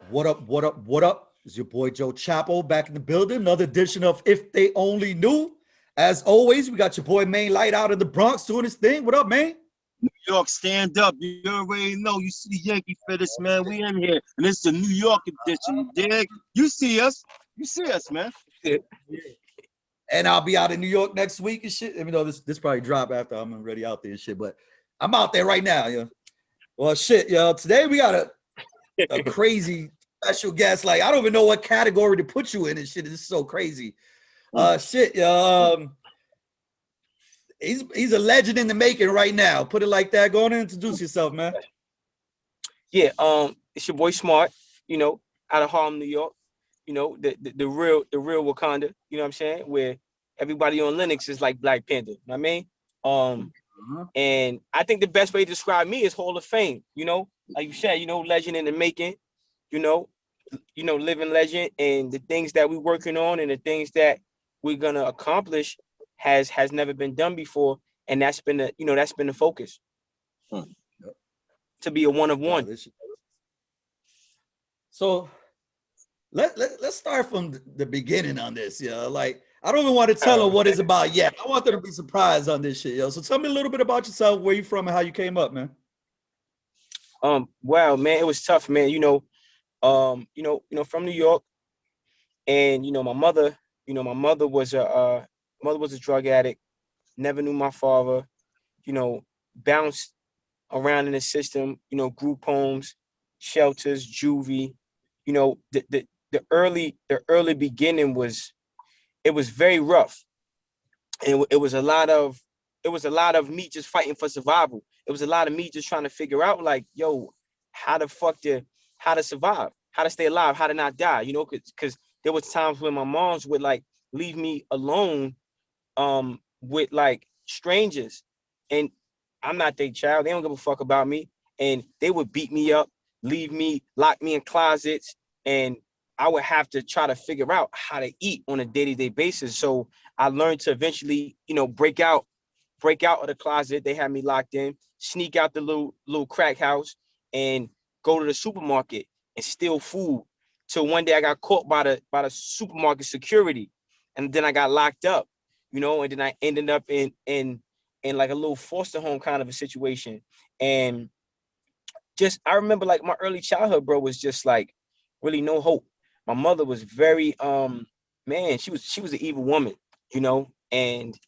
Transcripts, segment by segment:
What up? What up? What up? It's your boy Joe Chapo back in the building. Another edition of If They Only Knew. As always, we got your boy Main Light out in the Bronx doing his thing. What up, man? New York, stand up. You already know. You see the Yankee fittest, man. We in here. And it's the New York edition, you dig? You see us. You see us, man. And I'll be out in New York next week and shit. Even though this probably drop after I'm already out there and shit, but I'm out there right now, yo. Well, shit, yo. Today we got a crazy special guest. Like, I don't even know what category to put you in and shit. This is so crazy. Shit, yo. He's a legend in the making right now. Put it like that. Go on and introduce yourself, man. Yeah, it's your boy Smart, out of Harlem, New York. The real Wakanda, you know what I'm saying? Where everybody on Linux is like Black Panther, you know what I mean? And I think the best way to describe me is Hall of Fame, like you said, legend in the making, living legend, and the things that we're working on and the things that we're gonna accomplish has never been done before, and that's been the focus. To be a one of one. So let's start from the beginning on this, yo. Like, I don't even want to tell them what it's about yet. I want them to be surprised on this shit, yo. So tell me a little bit about yourself, where you from, and how you came up, man. Wow, man, it was tough, man. From New York, and my mother was a drug addict. Never knew my father. Bounced around in the system. Group homes, shelters, juvie. The early beginning was very rough, and it was a lot of me just fighting for survival. It was a lot of me just trying to figure out, like, yo, how to survive, how to stay alive, how to not die, because there was times when my moms would like leave me alone with like strangers, and I'm not their child. They don't give a fuck about me, and they would beat me up, leave me, lock me in closets, and I would have to try to figure out how to eat on a day-to-day basis. So I learned to eventually, break out of the closet. They had me locked in, sneak out the little crack house, and go to the supermarket and steal food. Till one day I got caught by the supermarket security, and then I got locked up, and then I ended up in like a little foster home kind of a situation. And just, I remember like my early childhood, bro, was just like really no hope. My mother was very man, she was an evil woman, and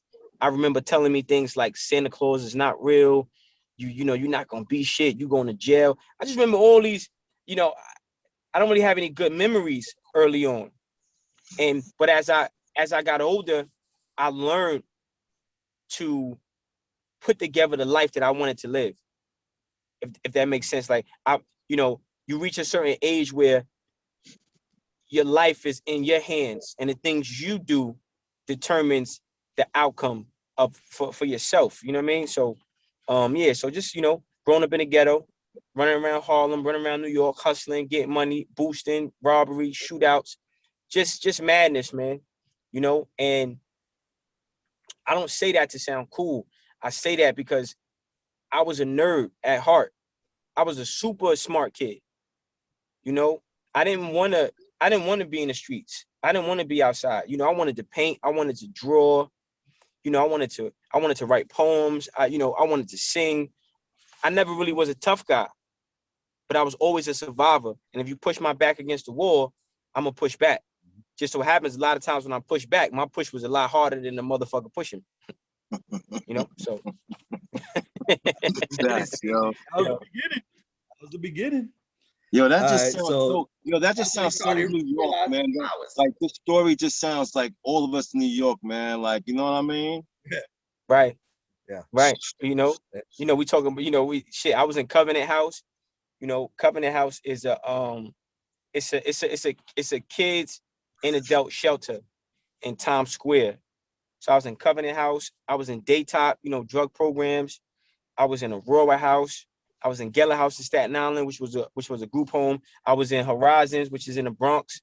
I remember telling me things like Santa Claus is not real. You're not gonna be shit. You going to jail. I just remember all these, I don't really have any good memories early on. But as I got older, I learned to put together the life that I wanted to live. If that makes sense. Like, you reach a certain age where your life is in your hands, and the things you do determines the outcome for yourself. You know what I mean? So so just, growing up in the ghetto, running around Harlem, running around New York, hustling, getting money, boosting, robbery, shootouts, just madness, man. And I don't say that to sound cool. I say that because I was a nerd at heart. I was a super smart kid. I didn't want to be in the streets. I didn't want to be outside. I wanted to paint. I wanted to draw. I wanted to write poems. I wanted to sing. I never really was a tough guy, but I was always a survivor. And if you push my back against the wall, I'm gonna push back. Just so happens a lot of times when I push back, my push was a lot harder than the motherfucker pushing. So. That's, yo. That was the beginning. Yo, that just All right, sounds so. Yo, that just sounds so New York, man. Like, this story just sounds like all of us in New York, man. Like, you know what I mean? Right. Yeah. Right. We talking about, I was in Covenant House. Covenant House is it's a kids and adult shelter in Times Square. So I was in Covenant House. I was in Daytop, drug programs. I was in Aurora House. I was in Geller House in Staten Island, which was a group home. I was in Horizons, which is in the Bronx.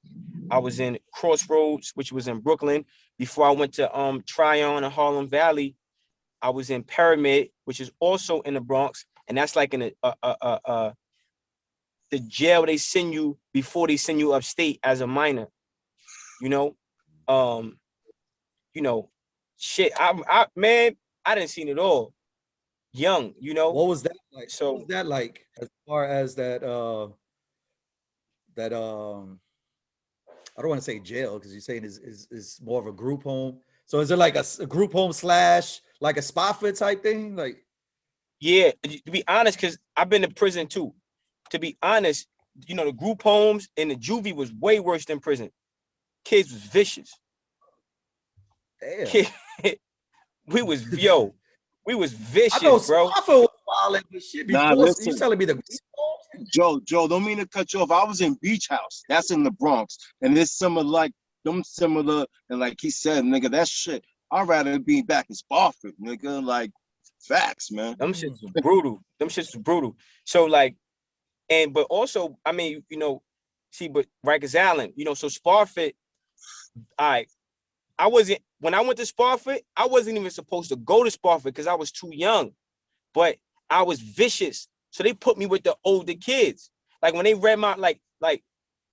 I was in Crossroads, which was in Brooklyn. Before I went to Tryon and Harlem Valley, I was in Pyramid, which is also in the Bronx, and that's like in the jail they send you before they send you upstate as a minor. You know, you know, shit. Man, I didn't seen it all. Young, you know. What was that like? So What was that like as far as that that I don't want to say jail because you're saying is more of a group home. So is it like a group home slash like a Spofford type thing? Like, yeah, to be honest, because I've been to prison too. To be honest, you know, the group homes and the juvie was way worse than prison. Kids was vicious. damn. Kid, we was we was I know vicious, bro. Spofford was violent, but shit Nah, before you listen. telling me the Joe, don't mean to cut you off. I was in Beach House. That's in the Bronx. And it's similar, and like he said, nigga, that shit. I'd rather be back in Spofford, nigga. Like, facts, man. Them shits was brutal. Them shits was brutal. So like, but also, I mean, you know, see, but Rikers Island, you know, so Spofford, I wasn't, when I went to Spofford, I wasn't even supposed to go to Spofford because I was too young, but I was vicious. So they put me with the older kids. Like when they read my, like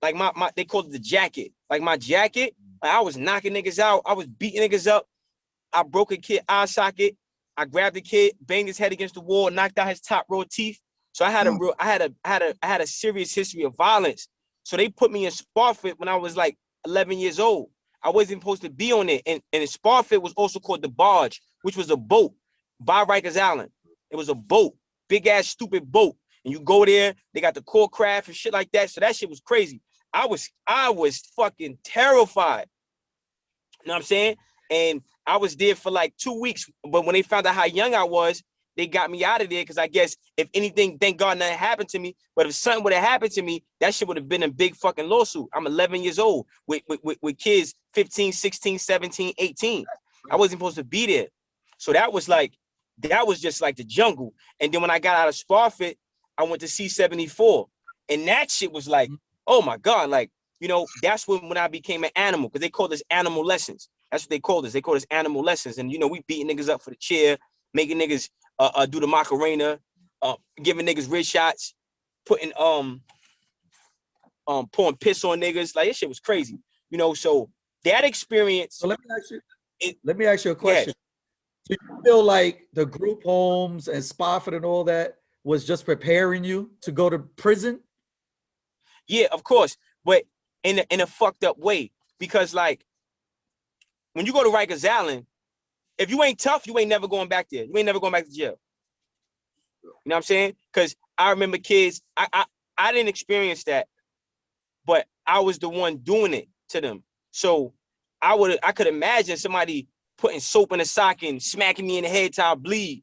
my they called it the jacket. Like my jacket, like I was knocking niggas out. I was beating niggas up. I broke a kid eye socket. I grabbed the kid, banged his head against the wall, knocked out his top row of teeth. So I had a serious history of violence. So they put me in Spofford when I was like 11 years old. I wasn't supposed to be on it. And Spofford was also called the Barge, which was a boat by Rikers Island. It was a boat, big ass stupid boat. And you go there, they got the core craft and shit like that. So that shit was crazy. I was fucking terrified. You know what I'm saying? And I was there for like 2 weeks. But when they found out how young I was, they got me out of there because I guess if anything, thank God nothing happened to me. But if something would have happened to me, that shit would have been a big fucking lawsuit. I'm 11 years old with kids 15, 16, 17, 18. I wasn't supposed to be there. So that was just like the jungle. And then when I got out of Spofford, I went to C74. And that shit was like, oh my God, like, you know, that's when I became an animal because they called us animal lessons. That's what they called us. They called us animal lessons. And, you know, we beating niggas up for the chair, making niggas do the Macarena, giving niggas wrist shots, putting pouring piss on niggas. Like, this shit was crazy. You know, so that experience. So let me ask you a question. Do you feel like the group homes and Spofford and all that was just preparing you to go to prison? Yeah, of course, but in a fucked up way. Because like when you go to Rikers Island, if you ain't tough, you ain't never going back there. You ain't never going back to jail. You know what I'm saying? Because I remember kids, I didn't experience that, but I was the one doing it to them. So I could imagine somebody putting soap in a sock and smacking me in the head till I bleed.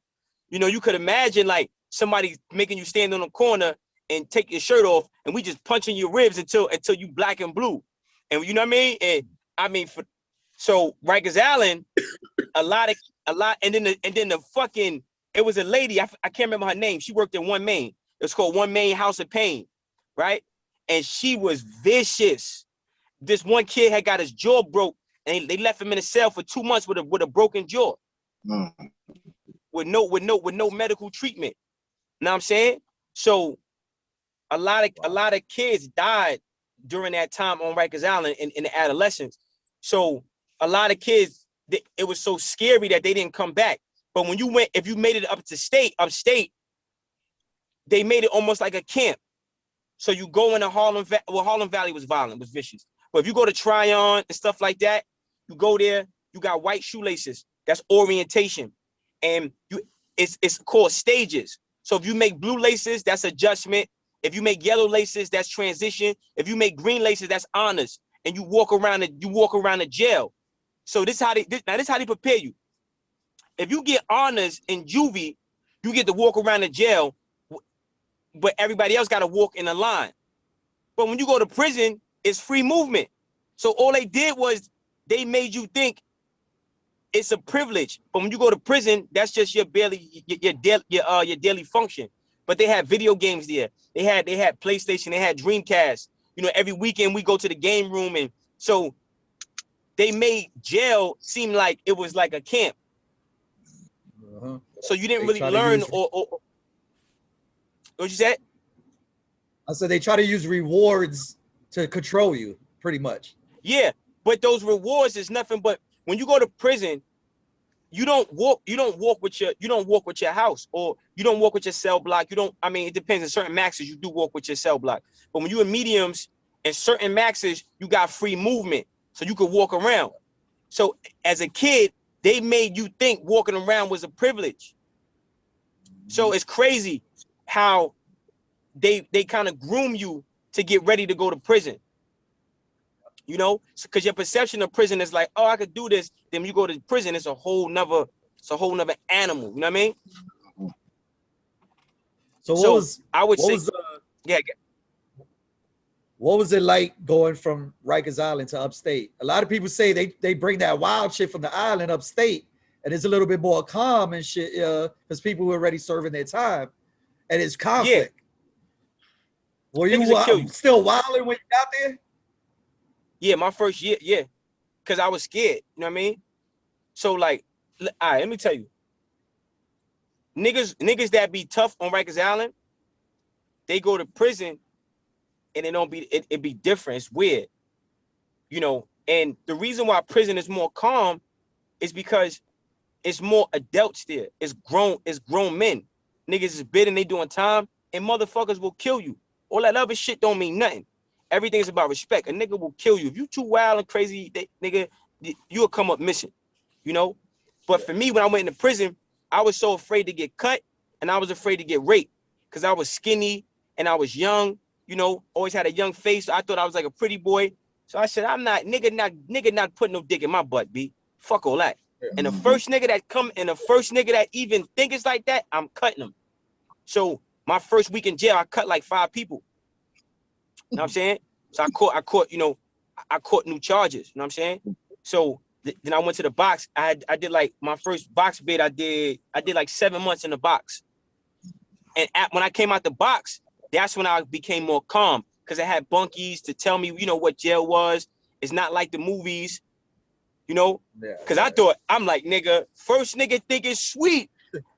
You know, you could imagine like somebody making you stand on the corner and take your shirt off and we just punching your ribs until you black and blue. And you know what I mean? And I mean, so Rikers Island, a lot, and then the fucking, it was a lady, I can't remember her name. She worked in One Main. It was called One Main House of Pain, right? And she was vicious. This one kid had got his jaw broke and they left him in a cell for 2 months with a broken jaw. With no medical treatment. You know what I'm saying? So a lot of kids died during that time on Rikers Island in the adolescence. So a lot of kids, it was so scary that they didn't come back. But when you went, if you made it upstate, they made it almost like a camp. So you go into Harlem Valley was violent, was vicious. But if you go to Tryon and stuff like that, you go there, you got white shoelaces. That's orientation. And it's called stages. So if you make blue laces, that's adjustment. If you make yellow laces, that's transition. If you make green laces, that's honors. And you walk around the jail. So this is how they prepare you. If you get honors in juvie, you get to walk around the jail, but everybody else got to walk in a line. But when you go to prison, it's free movement. So all they did was they made you think it's a privilege. But when you go to prison, that's just your daily function. But they had video games there. They had PlayStation. They had Dreamcast. You know, every weekend we go to the game room, and so they made jail seem like it was like a camp. So you didn't really learn or what you said? I said they try to use rewards to control you, pretty much. Yeah, but those rewards is nothing but when you go to prison, you don't walk with your house, or you don't walk with your cell block. You don't, I mean, it depends. In certain maxes, you do walk with your cell block. But when you in mediums and certain maxes, you got free movement. So you could walk around. So as a kid, they made you think walking around was a privilege. So it's crazy how they kind of groom you to get ready to go to prison. You know, because your perception of prison is like, oh, I could do this. Then when you go to prison, it's a whole nother animal. You know what I mean? So what was I would say, yeah. What was it like going from Rikers Island to upstate? A lot of people say they bring that wild shit from the island upstate, and it's a little bit more calm and shit, because people were already serving their time, and it's conflict. Yeah. Were you still wilding when you got there? Yeah, my first year, yeah, because I was scared. You know what I mean? So like, all right, let me tell you, niggas that be tough on Rikers Island, they go to prison, and it be different. It's weird, you know. And the reason why prison is more calm is because it's more adults there. It's grown men. Niggas is bidding, they doing time, and motherfuckers will kill you. All that other shit don't mean nothing. Everything is about respect. A nigga will kill you. If you too wild and crazy, nigga, you'll come up missing, you know? But for me, when I went into prison, I was so afraid to get cut, and I was afraid to get raped because I was skinny and I was young, you know, always had a young face. So I thought I was like a pretty boy. So I said, nigga not putting no dick in my butt, B. Fuck all that. And the first nigga that even think it's like that, I'm cutting them. So my first week in jail, I cut like 5 people. You know what I'm saying? So I caught new charges. You know what I'm saying? So then I went to the box. I did like my first box bid. I did like 7 months in the box. And when I came out the box, that's when I became more calm, because I had bunkies to tell me, you know, what jail was. It's not like the movies, you know? Because I thought, I'm like, nigga, first nigga think it's sweet.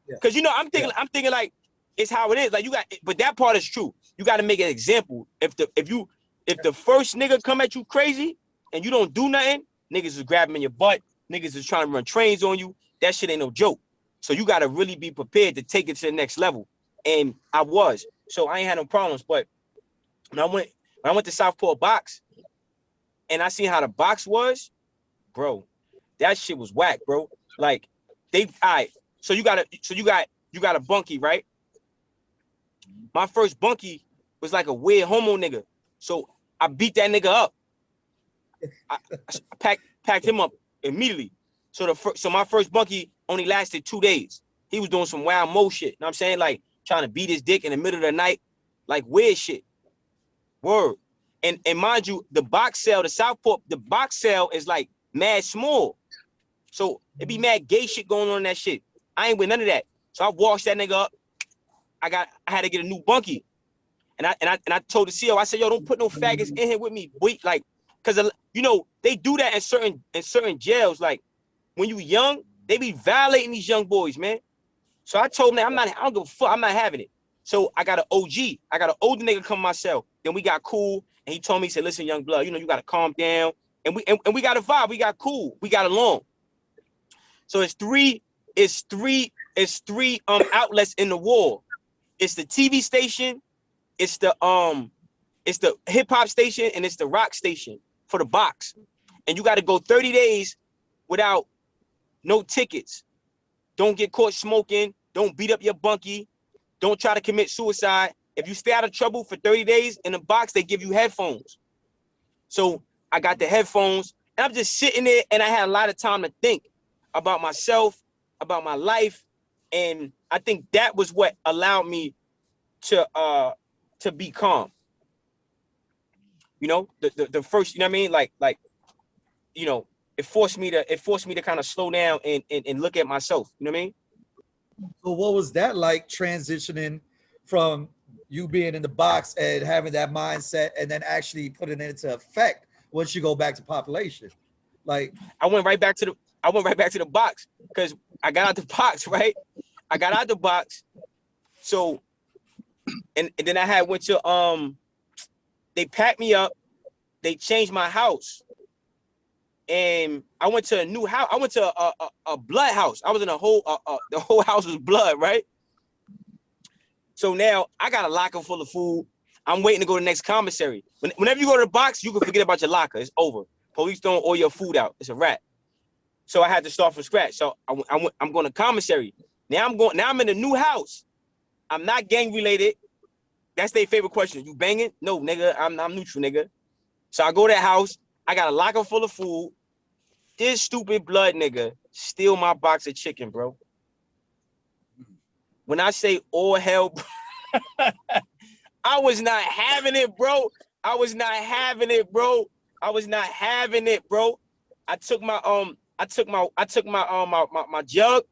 Because, you know, I'm thinking like, it's how it is. Like, but that part is true. You got to make an example. If the first nigga come at you crazy and you don't do nothing, niggas is grabbing in your butt. Niggas is trying to run trains on you. That shit ain't no joke. So you got to really be prepared to take it to the next level. And I was. So I ain't had no problems. But when I went to Southport box and I seen how the box was, bro, that shit was whack, bro. Like, all right. So you got a bunkie, right? My first bunkie was like a weird homo nigga. So I beat that nigga up. I packed him up immediately. So my first bunkie only lasted 2 days. He was doing some wild mo shit. You know what I'm saying? Like trying to beat his dick in the middle of the night. Like weird shit. Word. And mind you, the box cell, the Southport, the box cell is like mad small. So it be mad gay shit going on in that shit. I ain't with none of that. So I washed that nigga up. I had to get a new bunkie. And I told the CO, I said, yo, don't put no faggots in here with me. Wait, like, cause you know, they do that in certain jails. Like when you young, they be violating these young boys, man. So I told them, I don't give a fuck, I'm not having it. So I got an OG. I got an older nigga come myself. Then we got cool. And he told me, he said, listen, young blood, you know, you gotta calm down. And we got a vibe. We got cool. We got along. So it's three outlets in the wall. It's the TV station, it's the hip hop station, and it's the rock station for the box. And you got to go 30 days without no tickets. Don't get caught smoking. Don't beat up your bunkie. Don't try to commit suicide. If you stay out of trouble for 30 days in the box, they give you headphones. So I got the headphones, and I'm just sitting there, and I had a lot of time to think about myself, about my life. And I think that was what allowed me to be calm. You know, the first, you know what I mean? Like, you know, it forced me to kind of slow down and look at myself. You know what I mean? So what was that like, transitioning from you being in the box and having that mindset and then actually putting it into effect once you go back to population? Like, I went right back to the box, because I got out the box, right? I got out the box. So and then I had went to they packed me up, they changed my house, and I went to a new house. I went to a blood house. I was in a whole the whole house was blood, right? So now I got a locker full of food. I'm waiting to go to the next commissary. Whenever you go to the box, you can forget about your locker. It's over. Police throwing all your food out. It's a wrap. So I had to start from scratch. So I'm going to commissary. Now I'm in a new house. I'm not gang related. That's their favorite question. You banging? No, nigga. I'm neutral, nigga. So I go to that house. I got a locker full of food. This stupid blood nigga steal my box of chicken, bro. When I say all hell, I was not having it, bro. I was not having it, bro. I was not having it, bro. I took my jug.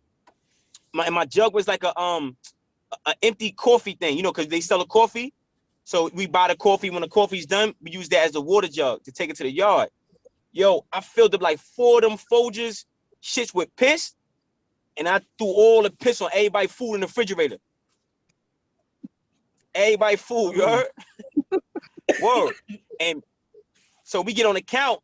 My jug was like a empty coffee thing, you know, because they sell a coffee. So we buy the coffee. When the coffee's done, we use that as the water jug to take it to the yard. Yo, I filled up like 4 of them Folgers shits with piss, and I threw all the piss on everybody's food in the refrigerator. Everybody food, you heard? Word. And so we get on the count.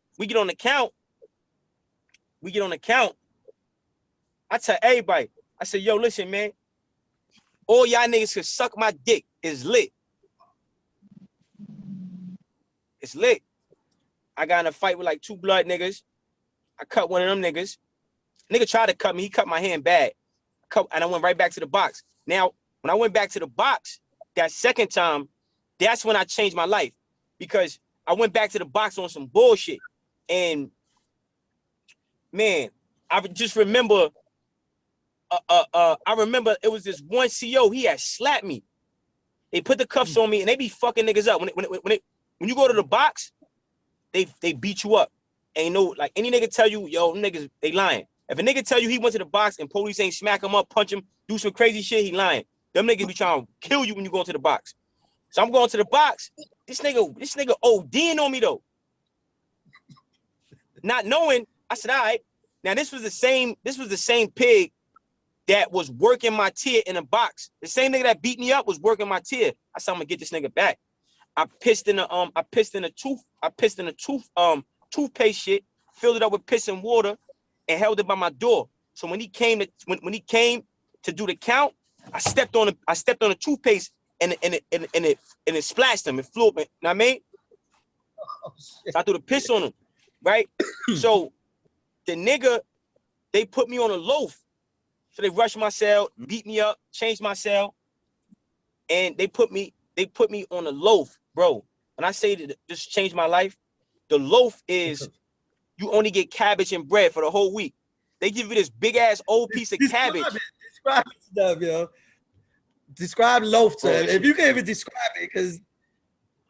I tell everybody, I said, yo, listen, man, all y'all niggas can suck my dick. It's lit. It's lit. I got in a fight with like 2 blood niggas. I cut one of them niggas. Nigga tried to cut me. He cut my hand bad. And I went right back to the box. Now, when I went back to the box, that second time, that's when I changed my life. Because I went back to the box on some bullshit. And, man, I just remember, I remember it was this one CO, he had slapped me. They put the cuffs on me, and they be fucking niggas up. When you go to the box, they beat you up. Ain't no, like, any nigga tell you, yo, niggas, they lying. If a nigga tell you he went to the box and police ain't smack him up, punch him, do some crazy shit, he lying. Them niggas be trying to kill you when you go into the box. So I'm going to the box. This nigga ODing on me though. Not knowing, I said, all right. Now this was the same pig that was working my tier in a box. The same nigga that beat me up was working my tier. I said, I'm gonna get this nigga back. I pissed in a toothpaste shit, filled it up with piss and water, and held it by my door. So when he came to do the count, I stepped on the toothpaste and it splashed him. It flew up. You know what I mean? Oh, So I threw the piss on him, right? So the nigga, they put me on a loaf. So they rushed my cell, beat me up, changed my cell, and they put me on a loaf, bro. When I say that this changed my life, the loaf is you only get cabbage and bread for the whole week. They give you this big ass old piece of cabbage. Describe it to them, yo. Describe loaf to them. If you can't even describe it, because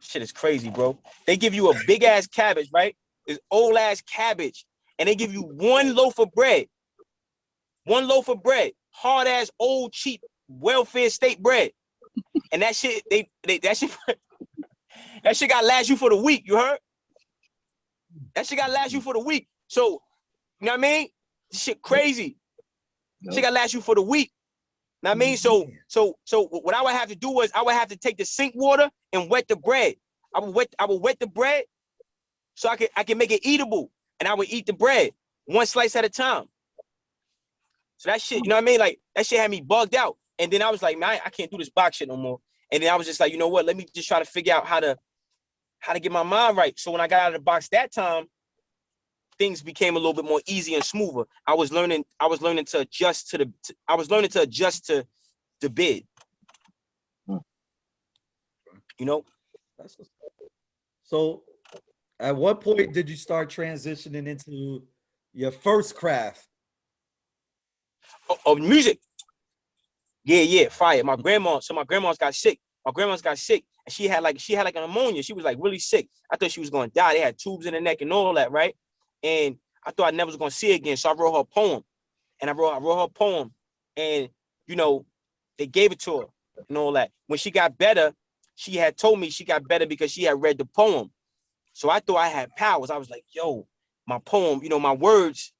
shit is crazy, bro. They give you a big ass cabbage, right? This old ass cabbage, and they give you one loaf of bread. One loaf of bread, hard ass, old, cheap, welfare state bread, and that shit, that shit got to last you for the week. You heard? That shit got to last you for the week. So, you know what I mean? This shit crazy. Nope. Shit got to last you for the week. Know what I mean? So what I would have to do was I would have to take the sink water and wet the bread. I would wet the bread so I can make it eatable, and I would eat the bread one slice at a time. So that shit, you know what I mean? Like, that shit had me bugged out. And then I was like, man, I can't do this box shit no more. And then I was just like, you know what? Let me just try to figure out how to get my mind right. So when I got out of the box that time, things became a little bit more easy and smoother. I was learning to adjust to the bid. You know? So at what point did you start transitioning into your first craft? Oh, music. Yeah, fire. My grandma's got sick. And she had like an pneumonia. She was like really sick. I thought she was gonna die. They had tubes in her neck and all that, right? And I thought I never was gonna see her again. So I wrote her a poem. And I wrote her a poem. And you know, they gave it to her and all that. When she got better, she had told me she got better because she had read the poem. So I thought I had powers. I was like, yo, my poem, you know, my words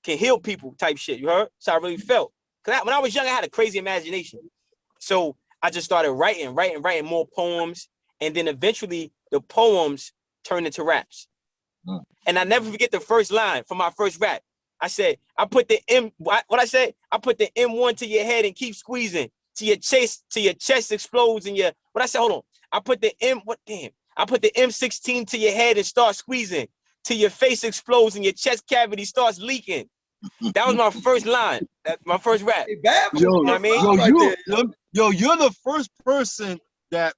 can heal people type shit, you heard? So I really felt. Because when I was young, I had a crazy imagination. So I just started writing more poems, and then eventually the poems turned into raps. And I never forget the first line from my first rap. I said, I put the M, what I said? I put the M1 to your head and keep squeezing till your chest explodes and your, what I said, hold on. I put the I put the M16 to your head and start squeezing till your face explodes and your chest cavity starts leaking. That was my first line. That's my first rap. Hey, bad for Yo, the know what I mean? yo, right you, there. you're the first person that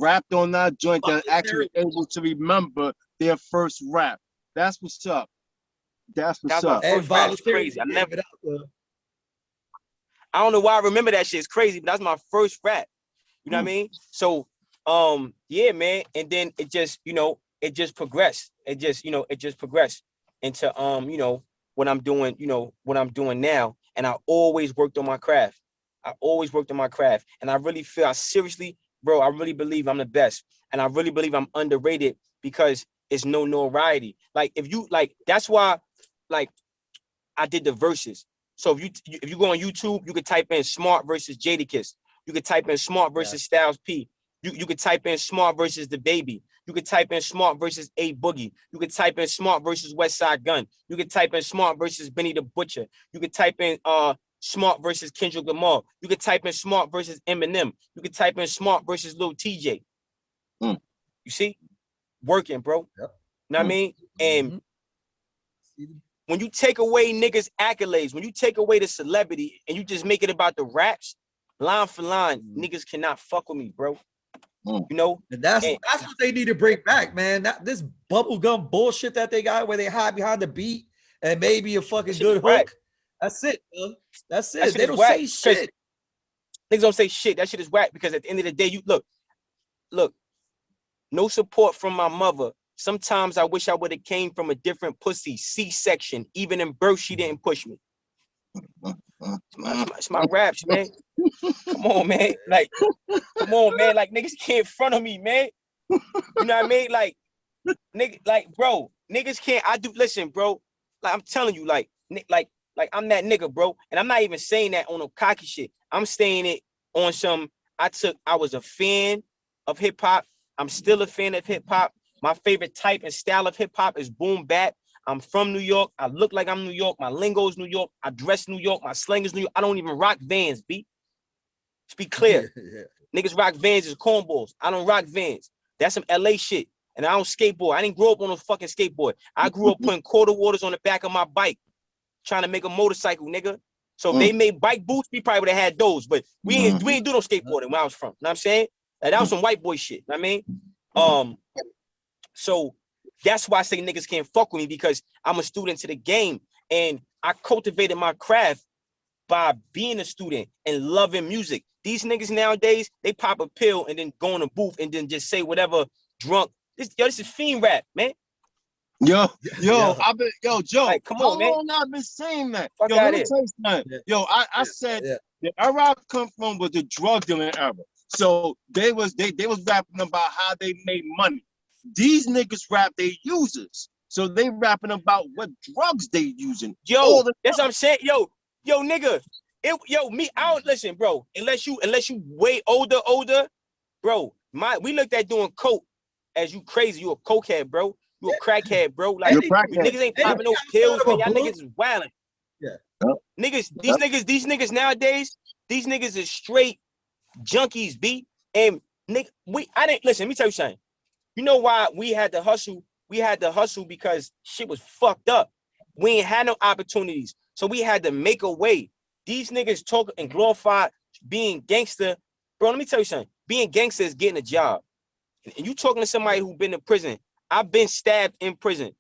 rapped on that joint that actually able to remember their first rap. That's what's up. That's what's That's my up. first rap. It's crazy. I don't know why I remember that shit. It's crazy, but that's my first rap. You know what I mean? So, yeah, man. And then it just, you know, it just progressed. It just progressed into, you know, what I'm doing, you know, what I'm doing now. And I always worked on my craft. And I really feel, I seriously, bro, I really believe I'm the best. And I really believe I'm underrated because it's no notoriety. Like, if you, like, that's why, like, I did the verses. So if you go on YouTube, you could type in Smart versus Jadakiss. You could type in Smart versus Styles P. You could type in Smart versus The Baby. You could type in Smart versus A Boogie. You could type in Smart versus West Side Gun. You could type in Smart versus Benny the Butcher. You could type in Smart versus Kendrick Lamar. You could type in Smart versus Eminem. You could type in Smart versus Lil TJ. You see? Working, bro. Yep. Know what I mean? And when you take away niggas' accolades, when you take away the celebrity and you just make it about the raps, line for line, niggas cannot fuck with me, bro. You know? And that's what they need to bring back, man. This bubblegum bullshit that they got where they hide behind the beat and maybe a fucking good hook. That's it, bro. That's it. They don't say shit. Niggas don't say shit. That shit is whack because at the end of the day, you look, no support from my mother. Sometimes I wish I would have came from a different pussy, C-section. Even in birth, she didn't push me. It's my raps, man. Come on, man. Like, come on, man. Like, niggas can't front of me, man. You know what I mean? Like, nigga, like, bro, niggas can't. Listen, bro. Like, I'm telling you, like, I'm that nigga, bro. And I'm not even saying that on no cocky shit. I'm saying it on some. I was a fan of hip hop. I'm still a fan of hip hop. My favorite type and style of hip hop is boom bap. I'm from New York. I look like I'm New York. My lingo is New York. I dress New York. My slang is New York. I don't even rock Vans, B. Let's be clear. Niggas rock Vans as cornballs. I don't rock Vans. That's some LA shit. And I don't skateboard. I didn't grow up on a fucking skateboard. I grew up putting quarter waters on the back of my bike, trying to make a motorcycle, nigga. So if they made bike boots, we probably would have had those. But we ain't do no skateboarding where I was from. You know what I'm saying? Like, that was some white boy shit. You know what I mean? So that's why I say niggas can't fuck with me, because I'm a student to the game and I cultivated my craft by being a student and loving music. These niggas nowadays, they pop a pill and then go in a booth and then just say whatever drunk. This is fiend rap, man. Yo, Joe, like, come on, man. How long I've been saying that? Fuck Yo, let me tell you something. Yo, I said the era I come from was the drug dealing era. So they was rapping about how they made money. These niggas rap they users. So they rapping about what drugs they using. Yo, that's what I'm saying. Yo, nigga. I don't listen, bro. Unless you way older, bro. We looked at doing coke as you crazy. You a cokehead, bro. You a crackhead, bro. Like, niggas ain't popping no pills, man. Y'all niggas is wilding. Yeah. Niggas, these niggas nowadays, these niggas is straight junkies, B. And nigga, I didn't listen, let me tell you something. You know why we had to hustle? We had to hustle because shit was fucked up. We ain't had no opportunities. So we had to make a way. These niggas talk and glorify being gangster. Bro, let me tell you something. Being gangster is getting a job. And you talking to somebody who been in prison. I've been stabbed in prison.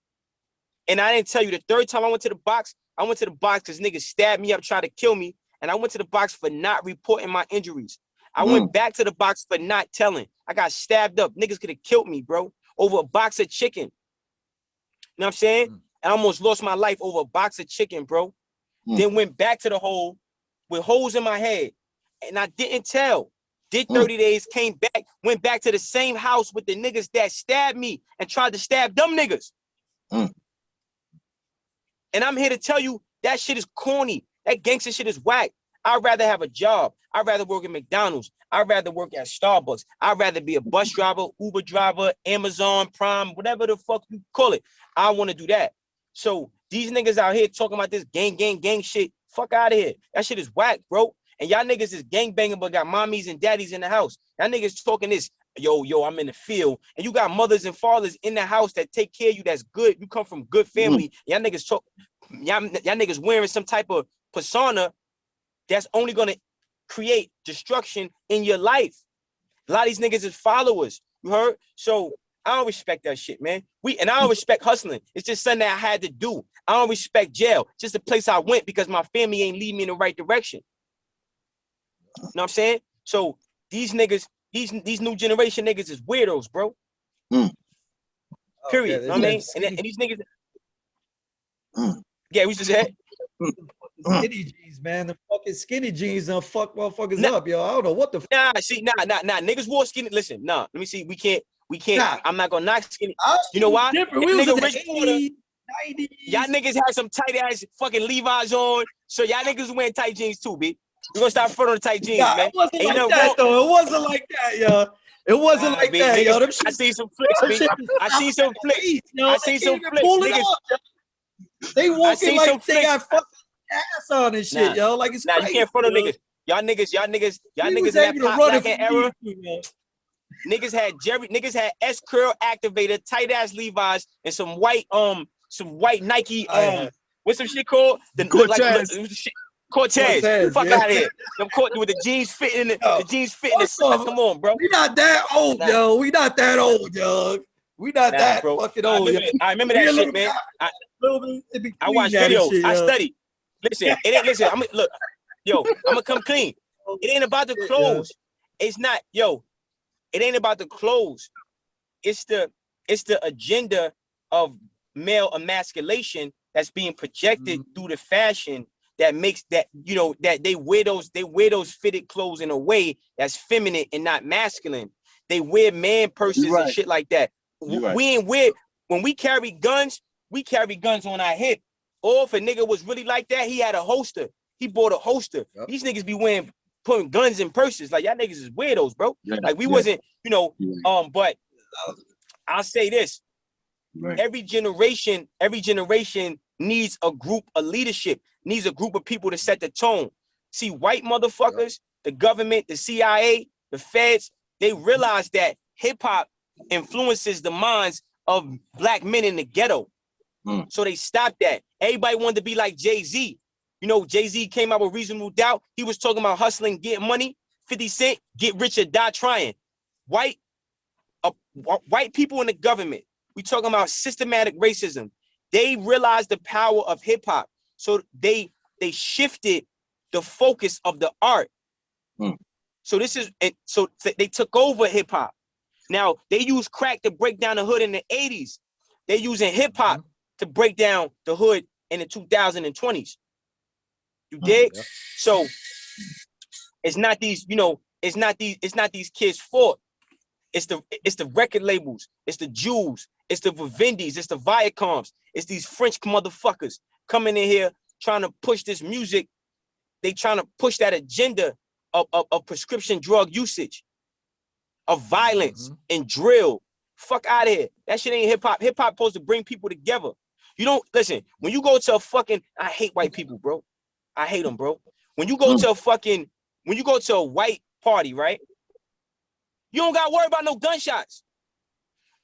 And I didn't tell you, the third time I went to the box because niggas stabbed me up, tried to kill me. And I went to the box for not reporting my injuries. I went back to the box for not telling. I got stabbed up. Niggas could have killed me, bro, over a box of chicken. You know what I'm saying? I almost lost my life over a box of chicken, bro. Then went back to the hole with holes in my head. And I didn't tell. Did 30 days, came back, went back to the same house with the niggas that stabbed me and tried to stab them niggas. And I'm here to tell you that shit is corny. That gangster shit is whack. I'd rather have a job. I'd rather work at McDonald's. I'd rather work at Starbucks. I'd rather be a bus driver, Uber driver, Amazon Prime, whatever the fuck you call it. I want to do that. So these niggas out here talking about this gang shit. Fuck out of here. That shit is whack, bro. And y'all niggas is gang banging, but got mommies and daddies in the house. Y'all niggas talking this, yo, I'm in the field. And you got mothers and fathers in the house that take care of you. That's good. You come from good family. Y'all niggas talk, y'all niggas wearing some type of persona that's only gonna create destruction in your life. A lot of these niggas is followers. You heard? So I don't respect that shit, man. And I don't respect hustling. It's just something that I had to do. I don't respect jail. It's just a place I went because my family ain't lead me in the right direction. You know what I'm saying? So these niggas, these new generation niggas is weirdos, bro. Period. You know what I mean? And these niggas. Yeah, we just said. Skinny jeans, man. The fucking skinny jeans don't fuck motherfuckers up, yo. I don't know what the fuck. Nah. Niggas wore skinny. Listen, nah. Let me see. We can't. Nah. I'm not gonna knock skinny. You know why? Different. We was in the 80s, 90s. Y'all niggas had some tight ass fucking Levi's on. So y'all niggas wearing tight jeans too, B. We're gonna start front on the tight jeans, man. It wasn't like that, though. It wasn't like that, yo. It wasn't like that, yo. Them I see some flicks, B. I see some flicks. I see some flicks, niggas. They walking like they got fucking ass on and shit, yo. Like it's crazy, you can't front on niggas. Y'all niggas in that pop locking era. Niggas had S curl activator, tight ass Levi's, and some white Nike what's some shit called? The Cortez. Fuck out of here. Them with the jeans fitting the jeans fitting the sock. Come on, bro. We not that old, yo. We not that old, yo. We not that bro. Fucking old. I remember that shit, man. I watch videos. Shit, I study. Listen, it ain't listen. Look, yo, I'm gonna come clean. It ain't about the clothes. It's not, yo. It ain't about the clothes. It's the agenda of male emasculation that's being projected through the fashion that makes that, you know, that they wear those fitted clothes in a way that's feminine and not masculine. They wear man purses and shit like that. We ain't wear, when we carry guns on our hip. Or if a nigga was really like that, he had a holster. He bought a holster. Yep. These niggas be putting guns in purses. Like, y'all niggas is weirdos, bro. Yeah, like we wasn't, you know, but I'll say this. Every generation needs a group of leadership, needs a group of people to set the tone. See, white motherfuckers, the government, the CIA, the feds, they realize that hip hop influences the minds of black men in the ghetto. So they stopped that. Everybody wanted to be like Jay-Z. You know, Jay-Z came out with Reasonable Doubt. He was talking about hustling, getting money. 50 Cent, get rich or die trying. White people in the government, we talking about systematic racism. They realized the power of hip hop. So they shifted the focus of the art. So they took over hip hop. Now they use crack to break down the hood in the 80s. They're using hip hop to break down the hood in the 2020s. You dig? Yeah. So it's not these, you know, it's not these kids' fault. It's the record labels, it's the Jews, it's the Vivendis, it's the Viacoms, it's these French motherfuckers coming in here trying to push this music. They trying to push that agenda of prescription drug usage, of violence and drill. Fuck out of here. That shit ain't hip hop. Hip hop supposed to bring people together. You don't listen. When you go to a fucking, I hate white people, bro. I hate them, bro. When you go to a white party, right? You don't got to worry about no gunshots.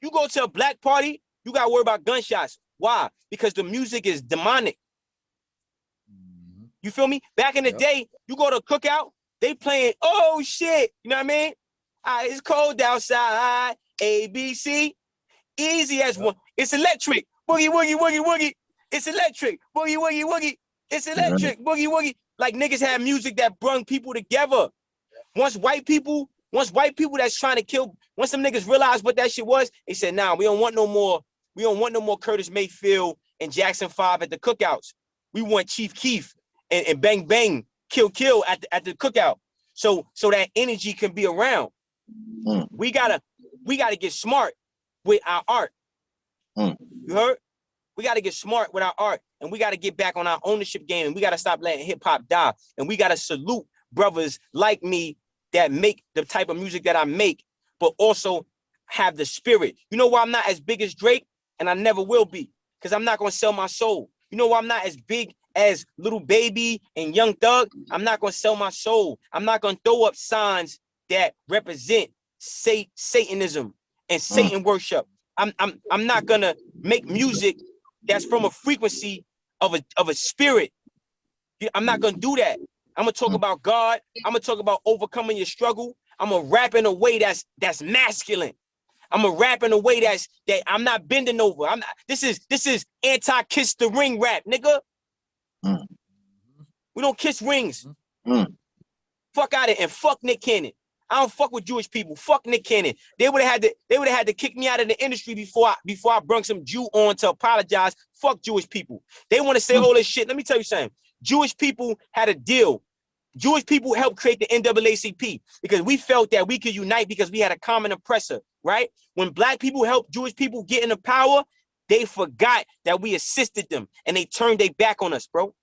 You go to a black party, you got to worry about gunshots. Why? Because the music is demonic. You feel me? Back in the day, you go to a cookout, they playing, oh shit. You know what I mean? It's cold outside. ABC, easy as one. It's electric. Boogie, woogie, woogie, woogie. It's electric. Boogie, woogie, woogie. It's electric. Boogie, woogie. Like niggas had music that brung people together. Once white people that's trying to kill, once some niggas realized what that shit was, they said, nah, we don't want no more Curtis Mayfield and Jackson 5 at the cookouts. We want Chief Keef and Bang Bang, Kill at the cookout. So that energy can be around. We gotta get smart with our art. You heard? We gotta get smart with our art. and we got to get back on our ownership game, and we got to stop letting hip hop die. And we got to salute brothers like me that make the type of music that I make, but also have the spirit. You know why I'm not as big as Drake, and I never will be? Because I'm not going to sell my soul. You know why I'm not as big as Little Baby and Young Thug? I'm not going to sell my soul. I'm not going to throw up signs that represent Satanism and Satan worship. I'm not going to make music that's from a frequency of a spirit. I'm not going to do that. I'm going to talk about God. I'm going to talk about overcoming your struggle. I'm going to rap in a way that's masculine. I'm going to rap in a way that I'm not bending over. This is anti-kiss the ring rap, nigga. We don't kiss rings. Fuck out of it, and fuck Nick Cannon. I don't fuck with Jewish people. Fuck Nick Cannon. They would have had to kick me out of the industry before I brung some Jew on to apologize. Fuck Jewish people. They want to say all this shit. Let me tell you something. Jewish people had a deal. Jewish people helped create the NAACP because we felt that we could unite because we had a common oppressor, right? When black people helped Jewish people get into power, they forgot that we assisted them and they turned their back on us, bro.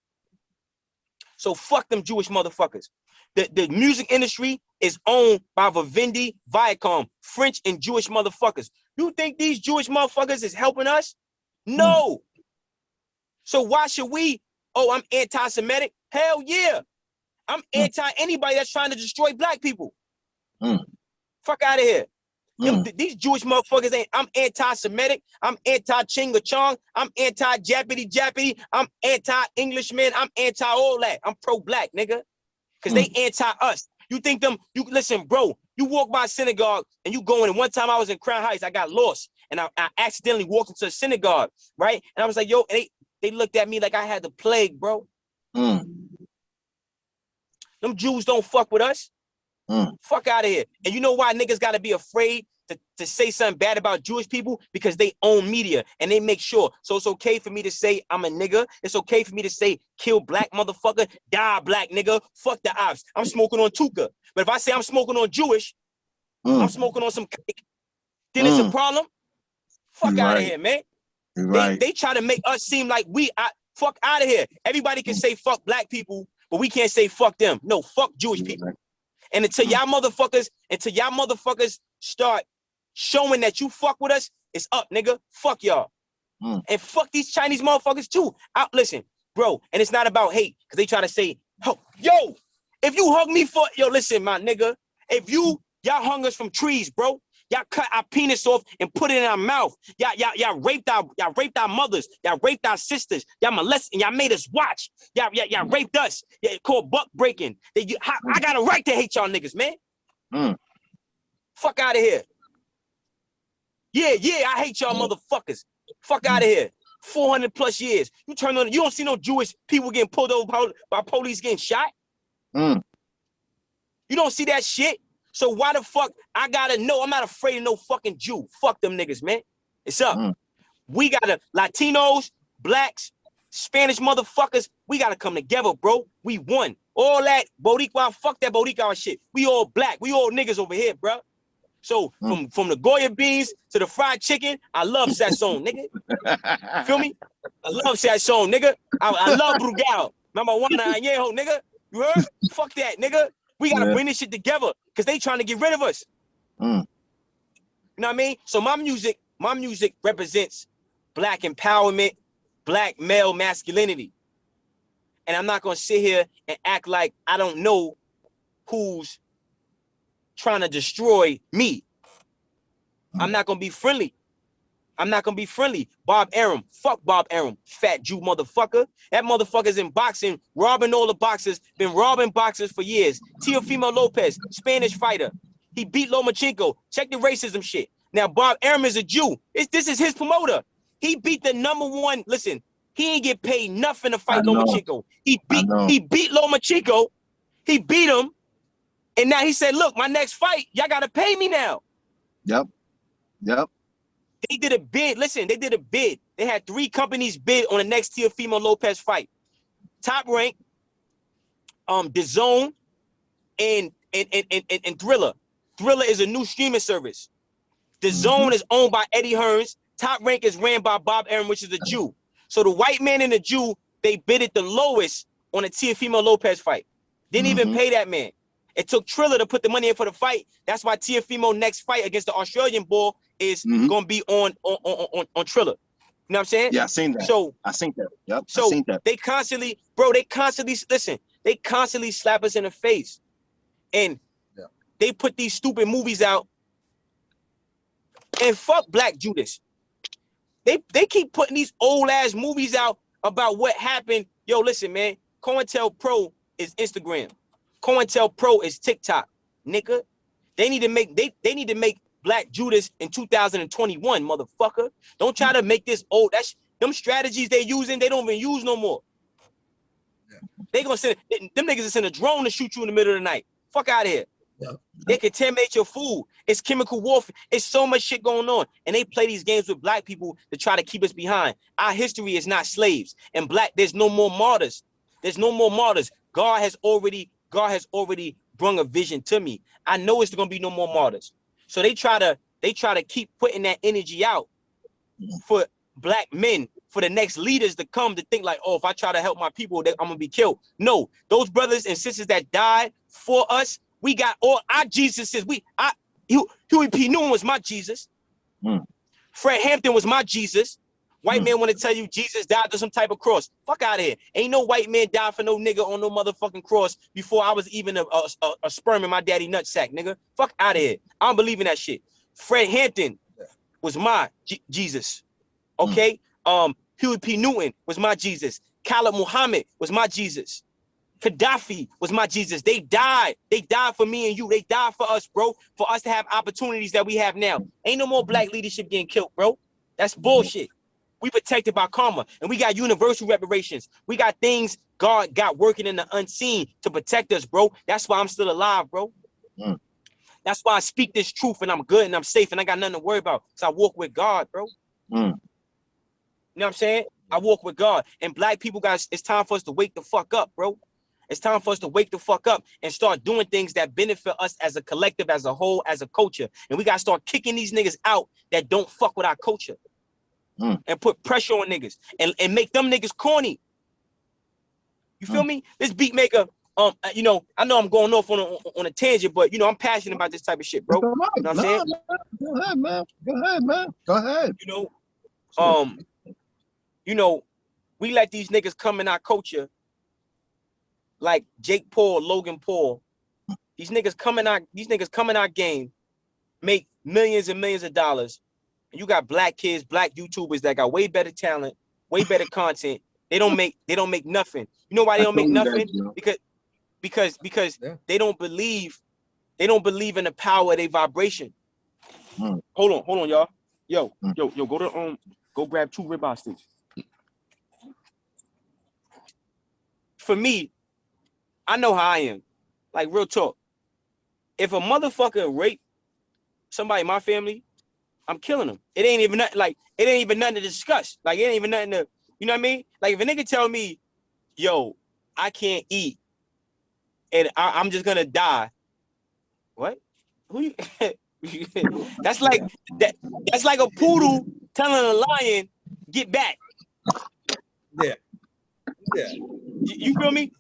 So fuck them Jewish motherfuckers. The music industry is owned by Vivendi, Viacom, French and Jewish motherfuckers. You think these Jewish motherfuckers is helping us? No. So why should we? Oh, I'm anti-Semitic? Hell yeah. I'm anti anybody that's trying to destroy black people. Fuck out of here. These Jewish motherfuckers ain't. I'm anti-Semitic. I'm anti-Chinga Chong. I'm anti-Jappity. I'm anti-Englishman. I'm anti all that. I'm pro-black, nigga. Because they anti-us. You think them, you listen, bro, you walk by a synagogue and you go in. And one time I was in Crown Heights, I got lost. And I accidentally walked into a synagogue, right? And I was like, yo, they looked at me like I had the plague, bro. Them Jews don't fuck with us. Fuck out of here. And you know why niggas gotta be afraid to say something bad about Jewish people? Because they own media and they make sure. So it's okay for me to say I'm a nigga. It's okay for me to say kill black motherfucker, die black nigga, fuck the ops. I'm smoking on Tuka. But if I say I'm smoking on Jewish, I'm smoking on some cake, then it's a problem. Fuck out of here, man. They try to make us seem like fuck out of here. Everybody can say fuck black people, but we can't say fuck them. No, fuck Jewish people. And until y'all motherfuckers start showing that you fuck with us, it's up, nigga. Fuck y'all. And fuck these Chinese motherfuckers too. Listen, bro, and it's not about hate, because they try to say, oh, yo, if you hug me for, yo, listen, my nigga, if y'all hung us from trees, bro. Y'all cut our penis off and put it in our mouth. Y'all raped our mothers. Y'all raped our sisters. Y'all molested. Y'all made us watch. Y'all raped us. Yeah, called buck breaking. I got a right to hate y'all niggas, man. Fuck out of here. Yeah, I hate y'all motherfuckers. Fuck out of here. 400 plus years. You turn on. You don't see no Jewish people getting pulled over by police getting shot. You don't see that shit. So why the fuck I gotta know? I'm not afraid of no fucking Jew. Fuck them niggas, man. It's up. We gotta, Latinos, blacks, Spanish motherfuckers, we gotta come together, bro. We won. All that Boricua, fuck that Boricua shit. We all black. We all niggas over here, bro. So from the Goya beans to the fried chicken, I love Sazon, nigga. Feel me? I love Sazon, nigga. I love Brugal. Number one, añejo, nigga. You heard? Fuck that, nigga. We gotta bring this shit together because they trying to get rid of us. You know what I mean? So my music represents black empowerment, black male masculinity. And I'm not gonna sit here and act like I don't know who's trying to destroy me. I'm not gonna be friendly. Bob Arum, fuck Bob Arum, fat Jew motherfucker. That motherfucker's in boxing, robbing all the boxers, been robbing boxers for years. Teofimo Lopez, Spanish fighter. He beat Lomachenko. Check the racism shit. Now, Bob Arum is a Jew. This is his promoter. He beat the #1. Listen, he ain't get paid nothing to fight Lomachenko. He beat Lomachenko. He beat him. And now he said, look, my next fight, y'all got to pay me now. Yep. They did a bid. Listen, they did a bid. They had 3 companies bid on the next Teofimo Lopez fight. Top Rank, DAZN, and Thriller. Thriller is a new streaming service. DAZN is owned by Eddie Hearns. Top Rank is ran by Bob Arum, which is a Jew. So the white man and the Jew, they bid it the lowest on a Teofimo Lopez fight. Didn't even pay that man. It took Triller to put the money in for the fight. That's why Teofimo next fight against the Australian bull is gonna be on Triller. You know what I'm saying? Yeah, I seen that. So I seen that. Yep. So I seen that. they constantly, bro, they constantly slap us in the face. And they put these stupid movies out. And fuck Black Judas. They keep putting these old ass movies out about what happened. Yo, listen, man. COINTELPRO is Instagram. COINTELPRO is TikTok. Nigga. They need to make Black Judas in 2021, motherfucker. Don't try to make this old. That's them strategies they using, they don't even use no more. They gonna send them niggas to send a drone to shoot you in the middle of the night. Fuck out of here. They contaminate your food. It's chemical warfare. It's so much shit going on. And they play these games with black people to try to keep us behind. Our history is not slaves. And black, there's no more martyrs. There's no more martyrs. God has already brung a vision to me. I know it's gonna be no more martyrs. So they try to keep putting that energy out for black men, for the next leaders to come to think like, oh, if I try to help my people, I'm gonna be killed. No, those brothers and sisters that died for us, we got all our Jesuses. Huey P. Newman was my Jesus. Fred Hampton was my Jesus. White man want to tell you Jesus died to some type of cross. Fuck out of here. Ain't no white man died for no nigga on no motherfucking cross before I was even a sperm in my daddy nutsack, nigga. Fuck out of here. I don't believe in that shit. Fred Hampton was my Jesus. Okay? Huey P. Newton was my Jesus. Khalid Muhammad was my Jesus. Gaddafi was my Jesus. They died. They died for me and you. They died for us, bro. For us to have opportunities that we have now. Ain't no more black leadership getting killed, bro. That's bullshit. We protected by karma. And we got universal reparations. We got things God got working in the unseen to protect us, bro. That's why I'm still alive, bro. That's why I speak this truth and I'm good and I'm safe and I got nothing to worry about. So I walk with God, bro. You know what I'm saying? I walk with God. And black people, guys, it's time for us to wake the fuck up, bro. It's time for us to wake the fuck up and start doing things that benefit us as a collective, as a whole, as a culture. And we got to start kicking these niggas out that don't fuck with our culture. And put pressure on niggas and make them niggas corny. You feel me? This beat maker, you know, I know I'm going off on a tangent, but you know, I'm passionate about this type of shit, bro. You know what I'm saying? Go ahead, man. Go ahead, man. Go ahead. You know, we let these niggas come in our culture like Jake Paul, Logan Paul. These niggas come in our game, make millions and millions of dollars. And you got black kids, black YouTubers that got way better talent, way better content. They don't make nothing. You know why they don't make nothing? Because they don't believe in the power of their vibration. Hold on, y'all. Yo, go grab 2 ribeye sticks. For me, I know how I am. Like real talk. If a motherfucker rape somebody in my family, I'm killing them. It ain't even nothing to discuss. Like it ain't even nothing to, you know what I mean? Like if a nigga tell me, yo, I can't eat and I'm just gonna die. What? Who you that's like a poodle telling a lion, get back. Yeah. You feel me?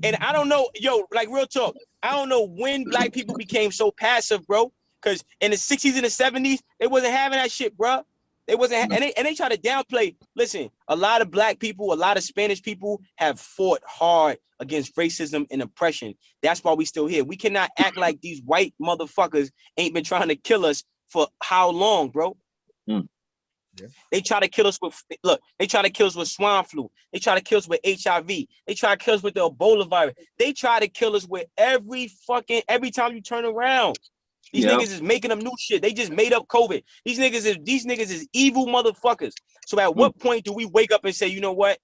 And I don't know, yo, like real talk. I don't know when black people became so passive, bro. Because in the 60s and the 70s, they wasn't having that shit, bro. They wasn't, and they try to downplay. Listen, a lot of black people, a lot of Spanish people have fought hard against racism and oppression. That's why we still here. We cannot act like these white motherfuckers ain't been trying to kill us for how long, bro? They try to kill us with, they try to kill us with swine flu. They try to kill us with HIV. They try to kill us with the Ebola virus. They try to kill us with every time you turn around. These niggas is making them new shit. They just made up COVID. These niggas is evil motherfuckers. So at what point do we wake up and say, you know what?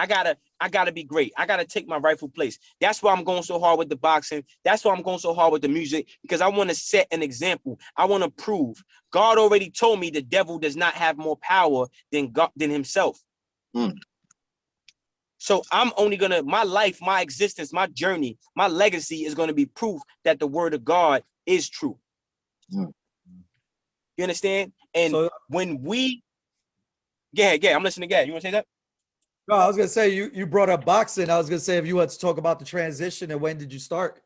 I gotta be great. I gotta take my rightful place. That's why I'm going so hard with the boxing. That's why I'm going so hard with the music, because I want to set an example. I want to prove. God already told me the devil does not have more power than God, than himself. So I'm only gonna, my life, my existence, my journey, my legacy is gonna be proof that the word of God is true. You understand? And so, when we Yeah, I'm listening. Yeah, you want to say that? No, I was gonna say you brought up boxing. I was gonna say if you had to talk about the transition and when did you start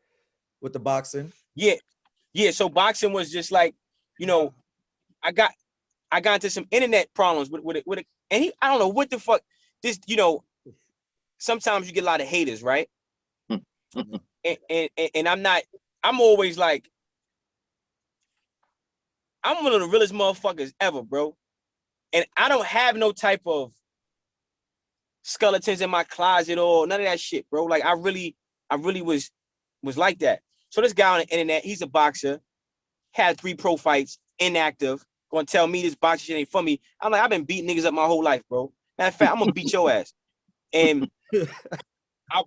with the boxing? Yeah. So boxing was just like, you know, I got into some internet problems with it, and I don't know what the fuck this. Sometimes you get a lot of haters, right? And I'm always like, I'm one of the realest motherfuckers ever, bro. And I don't have no type of skeletons in my closet or none of that shit, bro. Like I really was like that. So this guy on the internet, he's a boxer, had 3 pro fights, inactive, gonna tell me this boxing shit ain't for me. I'm like, I've been beating niggas up my whole life, bro. Matter of fact, I'm gonna beat your ass. And I,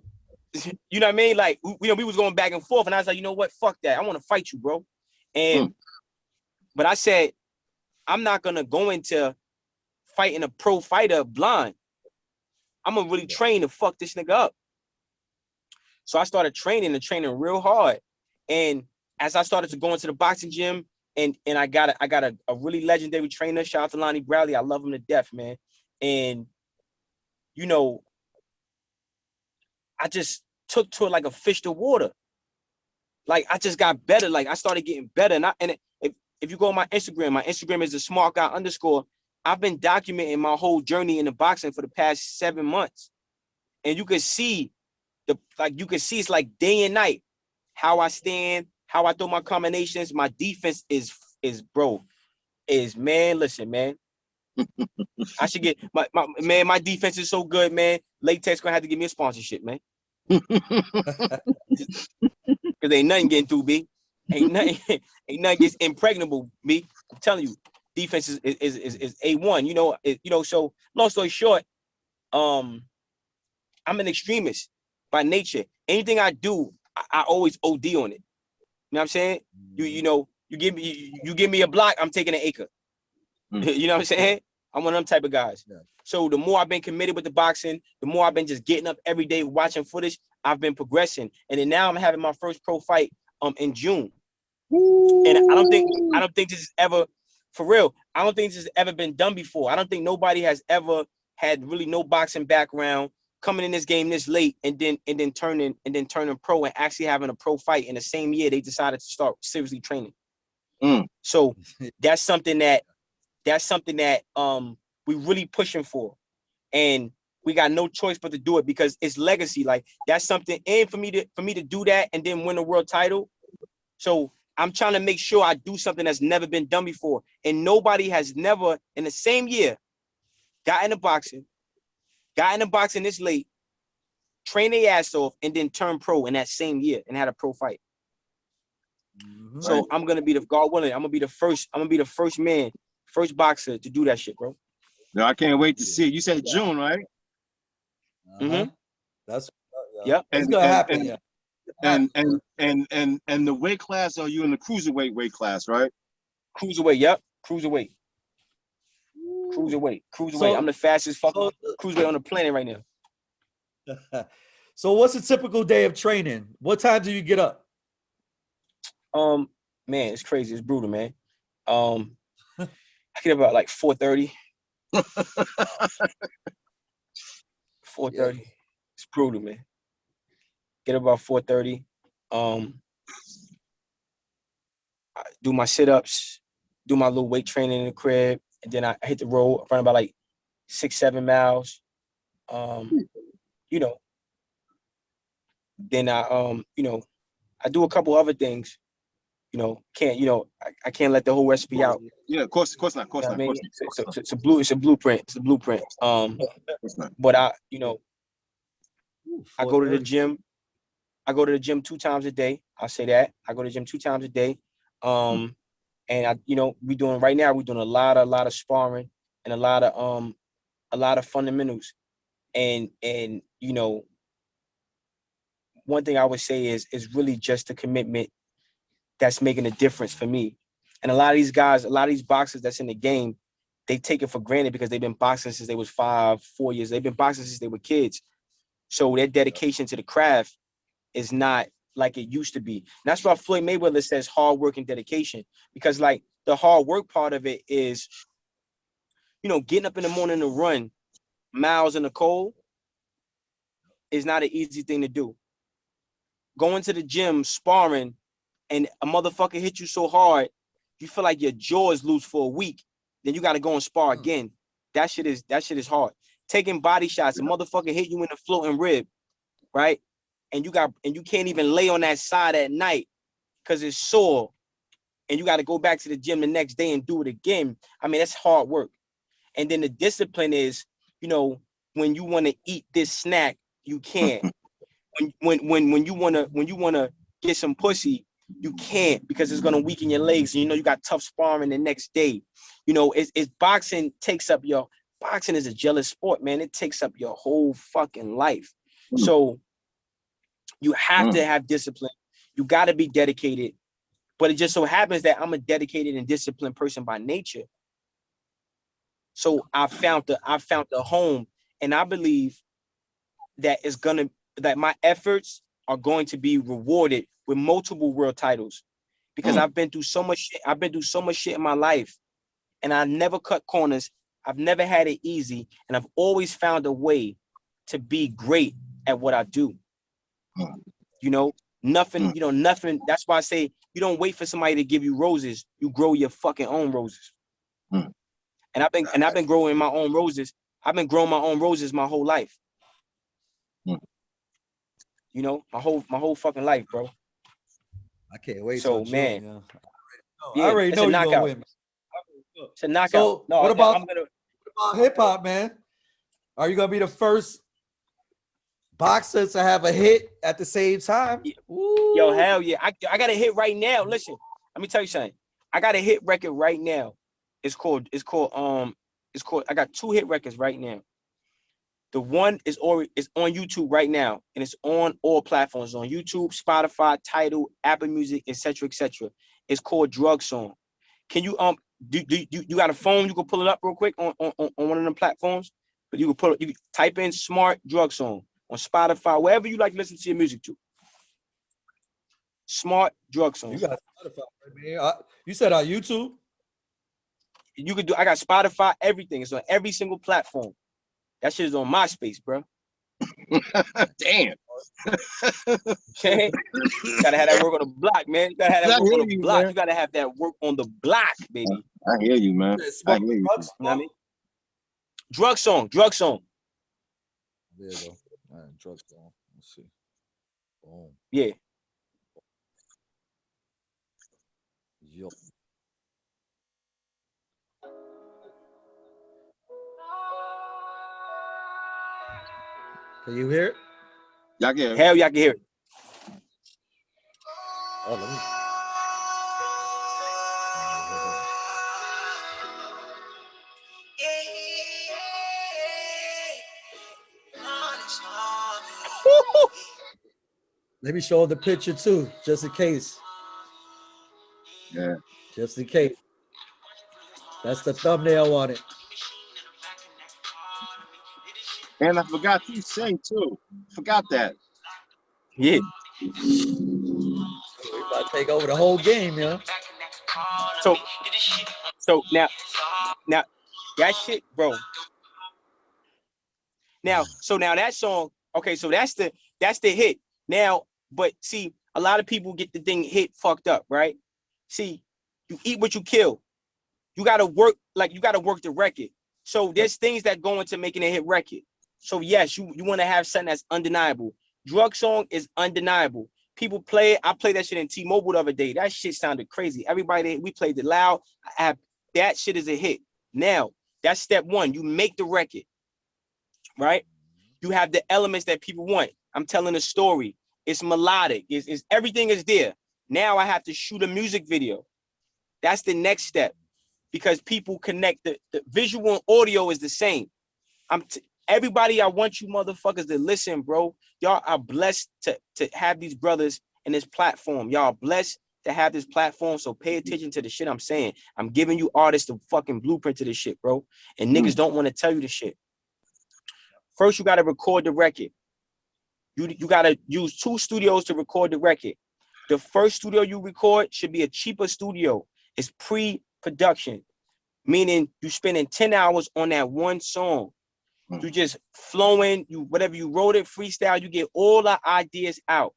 you know what I mean? Like, we was going back and forth, and I was like, you know what? Fuck that. I want to fight you, bro. And but I said, I'm not gonna go into fighting a pro fighter blind. I'm gonna really train to fuck this nigga up. So I started training real hard. And as I started to go into the boxing gym, and I got a really legendary trainer. Shout out to Lonnie Bradley. I love him to death, man. And I just took to it like a fish to water. Like I just got better. Like I started getting better. And if you go on my Instagram is the smart guy _. I've been documenting my whole journey in the boxing for the past 7 months. And you can see it's like day and night, how I stand, how I throw my combinations. My defense is man, listen, man. I should get my defense is so good, man. Latex gonna have to give me a sponsorship, man. Cause ain't nothing getting through, B. Ain't nothing gets impregnable, B. I'm telling you, defense is A1. So long story short, I'm an extremist by nature. Anything I do, I always OD on it. You know what I'm saying? You give me a block, I'm taking an acre. You know what I'm saying? I'm one of them type of guys. Yeah. So the more I've been committed with the boxing, the more I've been just getting up every day watching footage, I've been progressing. And then now I'm having my first pro fight in June. Ooh. And I don't think this is ever, for real, I don't think this has ever been done before. I don't think nobody has ever had really no boxing background coming in this game this late and then turning pro and actually having a pro fight in the same year they decided to start seriously training. So that's something that we really pushing for, and we got no choice but to do it because it's legacy. Like that's something, and for me to do that and then win a world title. So I'm trying to make sure I do something that's never been done before, and nobody has never in the same year got into boxing this late, train their ass off, and then turn pro in that same year and had a pro fight. Mm-hmm. So I'm gonna be God willing, I'm gonna be the first man, first boxer to do that shit, bro. No, I can't wait to see it. You said June, right? Mm-hmm. That's it's gonna happen. Yeah. And the weight class, are you in the cruiserweight weight class, right? Cruiserweight, yep. Cruiserweight. So, I'm the fastest fucking cruiserweight on the planet right now. So what's a typical day of training? What time do you get up? Man, it's crazy. It's brutal, man. I get up about like 4:30. 4:30. Yeah. It's brutal, man. Get up about 4:30. I do my sit-ups, do my little weight training in the crib, and then I hit the road, run about like 6-7 miles. Then I I do a couple other things. I can't let the whole recipe out. Yeah, of course not. It's a blueprint. But I go to the gym. I go to the gym 2 times a day. I'll say that. I go to the gym 2 times a day. And we're doing a lot of sparring and a lot of fundamentals. And one thing I would say is really just the commitment that's making a difference for me. And a lot of these boxers that's in the game, they take it for granted because they've been boxing since they was 4 years. They've been boxing since they were kids. So their dedication to the craft is not like it used to be. And that's why Floyd Mayweather says hard work and dedication, because like the hard work part of it is, you know, getting up in the morning to run miles in the cold is not an easy thing to do. Going to the gym, sparring, and a motherfucker hit you so hard, you feel like your jaw is loose for a week. Then you got to go and spar again. That shit is hard. Taking body shots, a motherfucker hit you in the floating rib, right? And you can't even lay on that side at night because it's sore. And you got to go back to the gym the next day and do it again. I mean, that's hard work. And then the discipline is, you know, when you want to eat this snack, you can't. When you wanna get some pussy, you can't because it's gonna weaken your legs. And you know you got tough sparring the next day. You know, it's boxing is a jealous sport, man. It takes up your whole fucking life. So you have to have discipline. You got to be dedicated. But it just so happens that I'm a dedicated and disciplined person by nature. So I found the home, and I believe that my efforts are going to be rewarded with multiple world titles because I've been through so much shit. I've been through so much shit in my life, and I never cut corners. I've never had it easy, and I've always found a way to be great at what I do. You know, nothing. That's why I say you don't wait for somebody to give you roses. You grow your fucking own roses. And I've been growing my own roses. I've been growing my own roses my whole life. You know, my whole fucking life, bro. I can't wait. So, man, June, yeah, I already know you're gonna win. It's a knockout. So, no, what about I'm gonna hip hop, man? Are you gonna be the first boxer to have a hit at the same time? Yo, hell yeah! I got a hit right now. Listen, let me tell you something. I got a hit record right now. It's called. I got 2 hit records right now. The one is on YouTube right now, and it's on all platforms. On YouTube, Spotify, Tidal, Apple Music, etc., etc. It's called Drug Song. Can you do you got a phone? You can pull it up real quick on one of them platforms. But you can type in Smart Drug Song on Spotify, wherever you like to listen to your music to. Smart Drug Song. You got Spotify, man. You said on YouTube. You could do. I got Spotify, everything. It's on every single platform. That shit is on MySpace, bro. Damn. Okay. Gotta have that work on the block, man. You gotta have that work on the block. Man. You gotta have that work on the block, baby. I hear you, man. I hear you. You know what I mean? Drug Song. There you go. All right, Drug Song. Let's see. Boom. Yeah. Yo. Can you hear it? Y'all can hear it. Hell, y'all can hear it. Oh, let me. Let me show the picture too, just in case. Yeah. Just in case. That's the thumbnail on it. And I forgot to sing too. Forgot that. Yeah. We about to take over the whole game, yeah. So now that shit, bro. Now that song, okay, so that's the hit. Now, but see, a lot of people get the thing hit fucked up, right? See, you eat what you kill. You gotta work the record. So there's things that go into making a hit record. So yes, you want to have something that's undeniable. Drug Song is undeniable. People play it. I played that shit in T-Mobile the other day. That shit sounded crazy. Everybody, we played it loud. That shit is a hit. Now, that's step one. You make the record, right? You have the elements that people want. I'm telling a story. It's melodic. It's everything is there. Now I have to shoot a music video. That's the next step because people connect. The visual and audio is the same. Everybody, I want you motherfuckers to listen, bro. Y'all are blessed to have these brothers in this platform. Y'all are blessed to have this platform, so pay attention to the shit I'm saying. I'm giving you artists the fucking blueprint to this shit, bro. And niggas don't want to tell you the shit. First, you got to record the record. You got to use 2 studios to record the record. The first studio you record should be a cheaper studio. It's pre-production. meaning you spending 10 hours on that one song. You just flowing, whatever you wrote it, freestyle, you get all the ideas out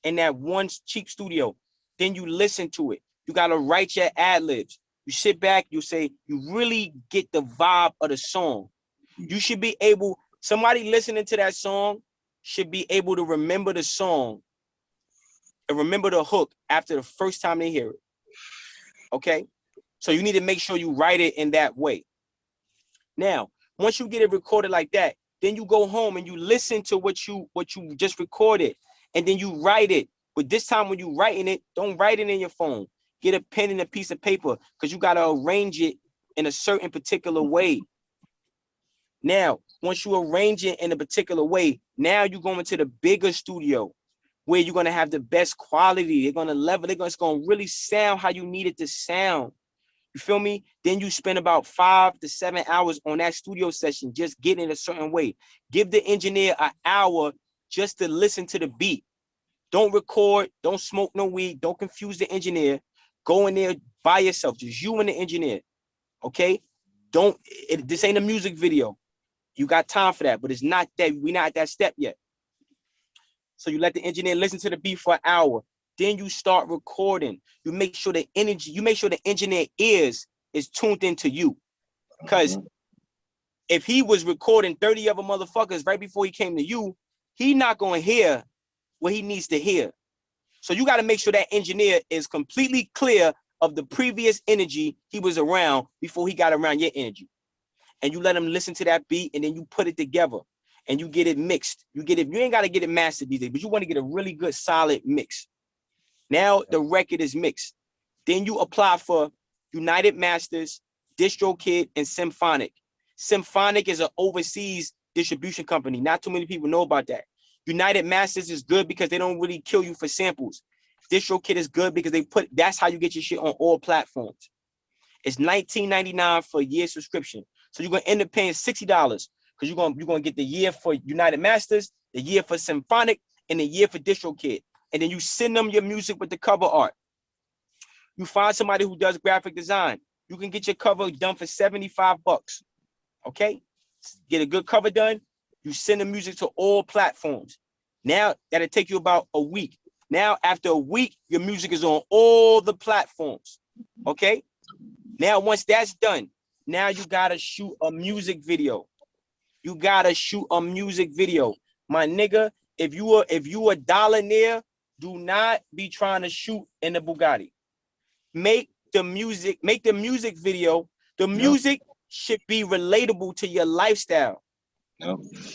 in that one cheap studio. Then you listen to it. You got to write your ad-libs. You sit back, you say, you really get the vibe of the song. You should be able, somebody listening to that song should be able to remember the song and remember the hook after the first time they hear it. Okay? So you need to make sure you write it in that way. Now, once you get it recorded like that, then you go home and you listen to what you just recorded, and then you write it. But this time when you writing it, don't write it in your phone. Get a pen and a piece of paper, because you got to arrange it in a certain particular way. Now, once you arrange it in a particular way, now you go into the bigger studio where you're going to have the best quality. They're going to level, it's going to really sound how you need it to sound. You feel me? Then you spend about 5 to 7 hours on that studio session, just getting it a certain way. Give the engineer an hour just to listen to the beat. Don't record, don't smoke no weed, don't confuse the engineer. Go in there by yourself, just you and the engineer, okay? This ain't a music video. You got time for that, but it's not that, we're not at that step yet. So you let the engineer listen to the beat for an hour. Then you start recording. You make sure the engineer ears is tuned into you. Because if he was recording 30 other motherfuckers right before he came to you, he not going to hear what he needs to hear. So you got to make sure that engineer is completely clear of the previous energy he was around before he got around your energy. And you let him listen to that beat, and then you put it together and you get it mixed. You ain't got to get it mastered these days, but you want to get a really good, solid mix. Now the record is mixed. Then you apply for United Masters, DistroKid, and Symphonic. Symphonic is an overseas distribution company. Not too many people know about that. United Masters is good because they don't really kill you for samples. DistroKid is good because that's how you get your shit on all platforms. It's $19.99 for a year subscription. So you're gonna end up paying $60 because you're gonna get the year for United Masters, the year for Symphonic, and the year for DistroKid. And then you send them your music with the cover art. You find somebody who does graphic design. You can get your cover done for $75. Okay? Get a good cover done. You send the music to all platforms. Now that'll take you about a week. Now, after a week, your music is on all the platforms. Okay? Now, once that's done, now you gotta shoot a music video. You gotta shoot a music video. My nigga, if you a dollionaire, do not be trying to shoot in the Bugatti. Make the music video. The music should be relatable to your lifestyle.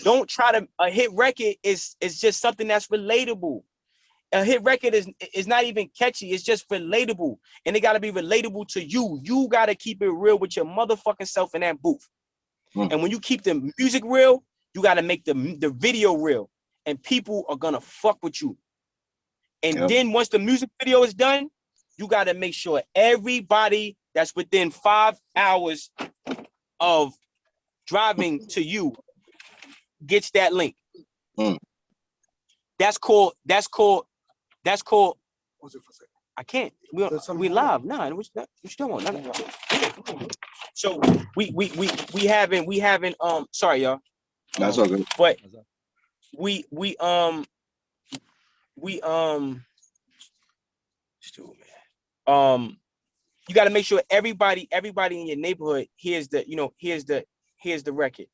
Don't try to, a hit record is just something that's relatable. A hit record is not even catchy, it's just relatable. And it gotta be relatable to you. You gotta keep it real with your motherfucking self in that booth. And when you keep the music real, you gotta make the video real. And people are gonna fuck with you. And then once the music video is done, you gotta make sure everybody that's within 5 hours of driving to you gets that link. That's called. I can't. We live. Nah, what you doing? No. So we having sorry y'all. That's all good. But we you got to make sure everybody in your neighborhood hears the record.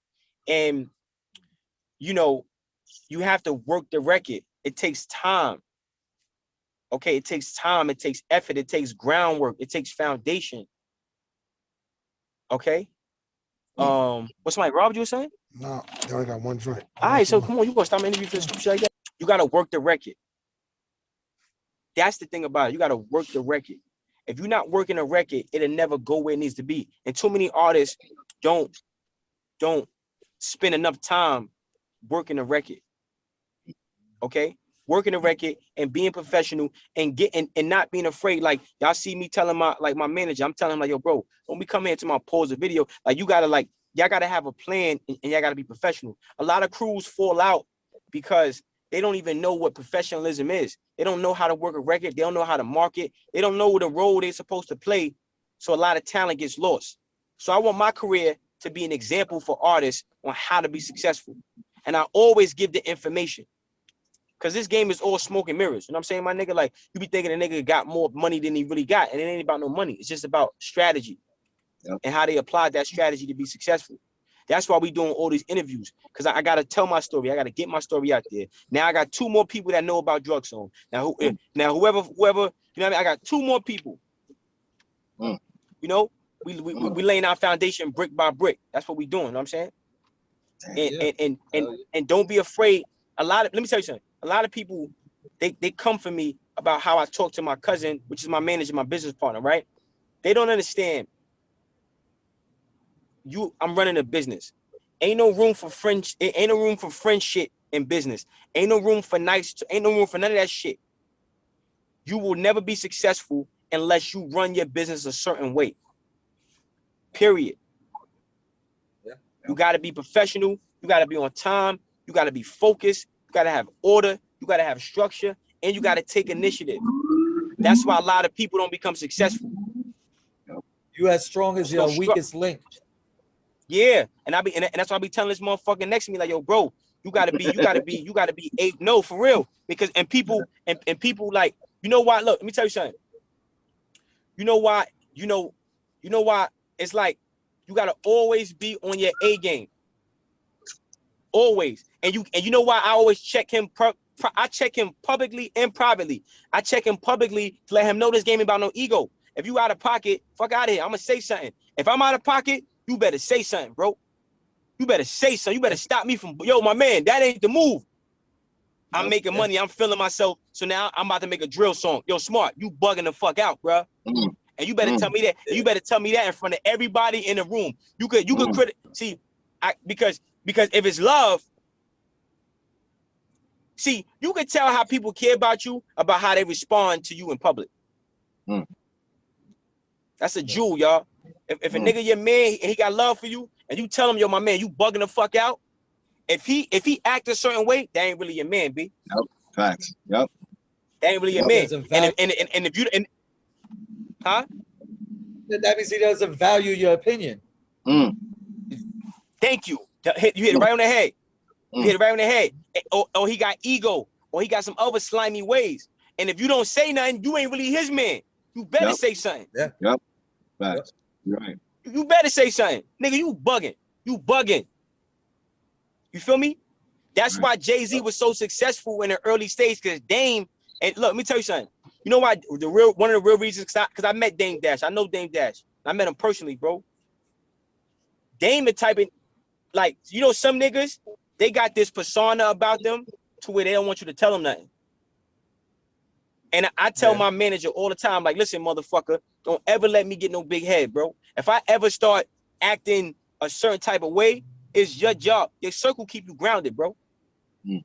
And you have to work the record. It takes time. Okay, it takes time, it takes effort, it takes groundwork, it takes foundation. Okay. What's my Rob, you were saying? No, they only got one joint. All right, so come on, you gonna stop my interview for some shit like that? You gotta work the record. That's the thing about it. You gotta work the record. If you're not working a record, it'll never go where it needs to be. And too many artists don't spend enough time working a record. Okay, working a record and being professional and not being afraid. Like y'all see me telling my manager, I'm telling him like, yo, bro, don't be coming here to my pause a video. Like y'all gotta have a plan and y'all gotta be professional. A lot of crews fall out because they don't even know what professionalism is. They don't know how to work a record. They don't know how to market. They don't know the role they're supposed to play. So a lot of talent gets lost. So I want my career to be an example for artists on how to be successful. And I always give the information. Because this game is all smoke and mirrors. You know what I'm saying, my nigga? Like, you be thinking a nigga got more money than he really got. And it ain't about no money. It's just about strategy. Yep. And how they apply that strategy to be successful. That's why we doing all these interviews. Because I got to tell my story. I got to get my story out there. Now I got 2 more people that know about Drug Zone. Now, whoever, you know what I mean? I got 2 more people. You know? We laying our foundation brick by brick. That's what we doing. You know what I'm saying? And don't be afraid. Let me tell you something. A lot of people, they come for me about how I talk to my cousin, which is my manager, my business partner, right? They don't understand. I'm running a business. Ain't no room for friends. Ain't no room for friend shit in business. Ain't no room for ain't no room for none of that shit. You will never be successful unless you run your business a certain way. Period. Yeah. You got to be professional. You got to be on time. You got to be focused. You got to have order. You got to have structure. And you got to take initiative. That's why a lot of people don't become successful. You as strong as your weakest link. Yeah. And that's why I be telling this motherfucker next to me, like, yo, bro, you gotta be no, for real. Because people like, you know why? Look, let me tell you something. You know why? You know why? It's like you gotta always be on your A game. Always. And you know why I always check him? I check him publicly and privately. I check him publicly to let him know this game ain't about no ego. If you out of pocket, fuck out of here. I'm gonna say something. If I'm out of pocket, you better say something, bro. You better say something. You better stop me from, yo, my man, that ain't the move. I'm making money. I'm feeling myself. So now I'm about to make a drill song. Yo, Smart, you bugging the fuck out, bro. And you better tell me that. You better tell me that in front of everybody in the room. You could see, because if it's love, see, you can tell how people care about you about how they respond to you in public. That's a jewel, y'all. If a nigga your man and he got love for you, and you tell him, yo, my man, you bugging the fuck out. If he act a certain way, that ain't really your man, B. Yep. Facts. Yep. That ain't really your man. And if you huh? That means he doesn't value your opinion. Thank you. You hit it right on the head. You hit it right on the head. Or he got ego, or he got some other slimy ways. And if you don't say nothing, you ain't really his man. You better say something. Yeah. Yep. Facts. You're right. You better say something. Nigga, you bugging. You bugging. You feel me? That's why Jay-Z was so successful in the early stage, because Dame, and look, let me tell you something. You know why? One of the real reasons, because I met Dame Dash. I know Dame Dash. I met him personally, bro. Dame is typing, like, you know, some niggas, they got this persona about them to where they don't want you to tell them nothing. And I tell my manager all the time, like, listen, motherfucker, don't ever let me get no big head, bro. If I ever start acting a certain type of way, it's your job. Your circle keep you grounded, bro. Yep.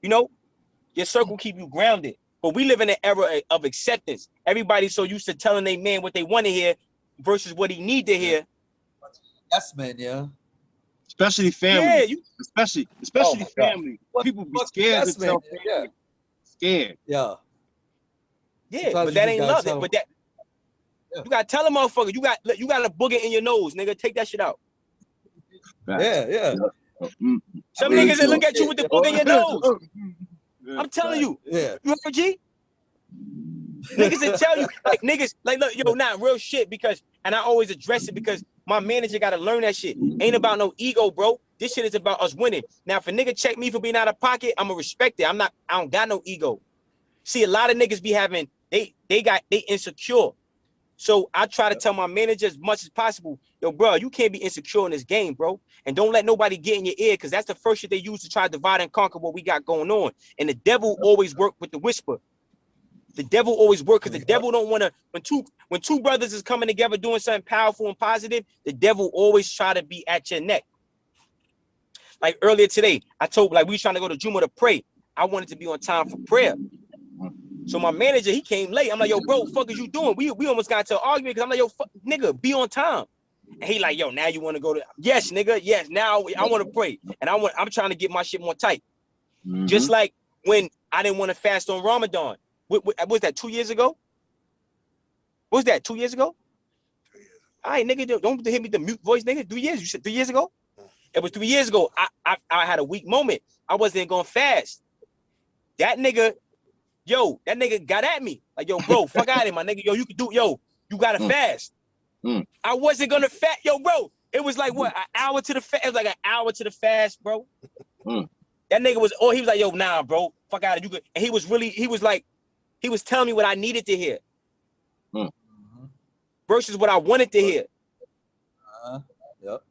You know, your circle keep you grounded. But we live in an era of acceptance. Everybody's so used to telling their man what they want to hear versus what he need to hear. Yes, man, yeah. Especially family. Yeah, especially family. God. People be scared to tell family. Yeah. Scared. Yeah. Yeah, but that ain't love it. But that you gotta tell a motherfucker, you got a booger in your nose, nigga. Take that shit out. Yeah. Some niggas that look at you with the booger in your nose. I'm telling you. Yeah. You heard G? Niggas that tell you, like niggas, like look, yo, not real shit, because, and I always address it because my manager gotta learn that shit. Ain't about no ego, bro. This shit is about us winning. Now, if a nigga check me for being out of pocket, I'ma respect it. I don't got no ego. See, a lot of niggas be having, they insecure. So I try to tell my manager as much as possible, yo, bro, you can't be insecure in this game, bro. And don't let nobody get in your ear, because that's the first shit they use to try to divide and conquer what we got going on. And the devil always work with the whisper. The devil always work, because the devil don't want to, when two brothers is coming together doing something powerful and positive, the devil always try to be at your neck. Like earlier today, I told, like, we was trying to go to Juma to pray. I wanted to be on time for prayer. So my manager, he came late. I'm like, yo, bro, what the fuck is you doing? We almost got into an argument, because I'm like, yo, fuck, nigga, be on time. And he like, yo, now you want to go to, yes, nigga, yes, now I want to pray. And I'm trying to get my shit more tight. Just like when I didn't want to fast on Ramadan. What was that, 2 years ago? What was that, 2 years ago? All right, nigga, don't hit me the mute voice, nigga. 3 years. You said 3 years ago? It was 3 years ago. I had a weak moment. I wasn't going fast. That nigga got at me. Like, yo, bro, fuck out of here, my nigga. Yo, you can do, yo, you gotta fast. I wasn't gonna fast. Yo, bro, it was like what, an hour to the fast. It was like an hour to the fast, bro. That nigga was, he was like, yo, nah, bro, fuck out of you. And he was telling me what I needed to hear. Versus what I wanted to hear. Yep.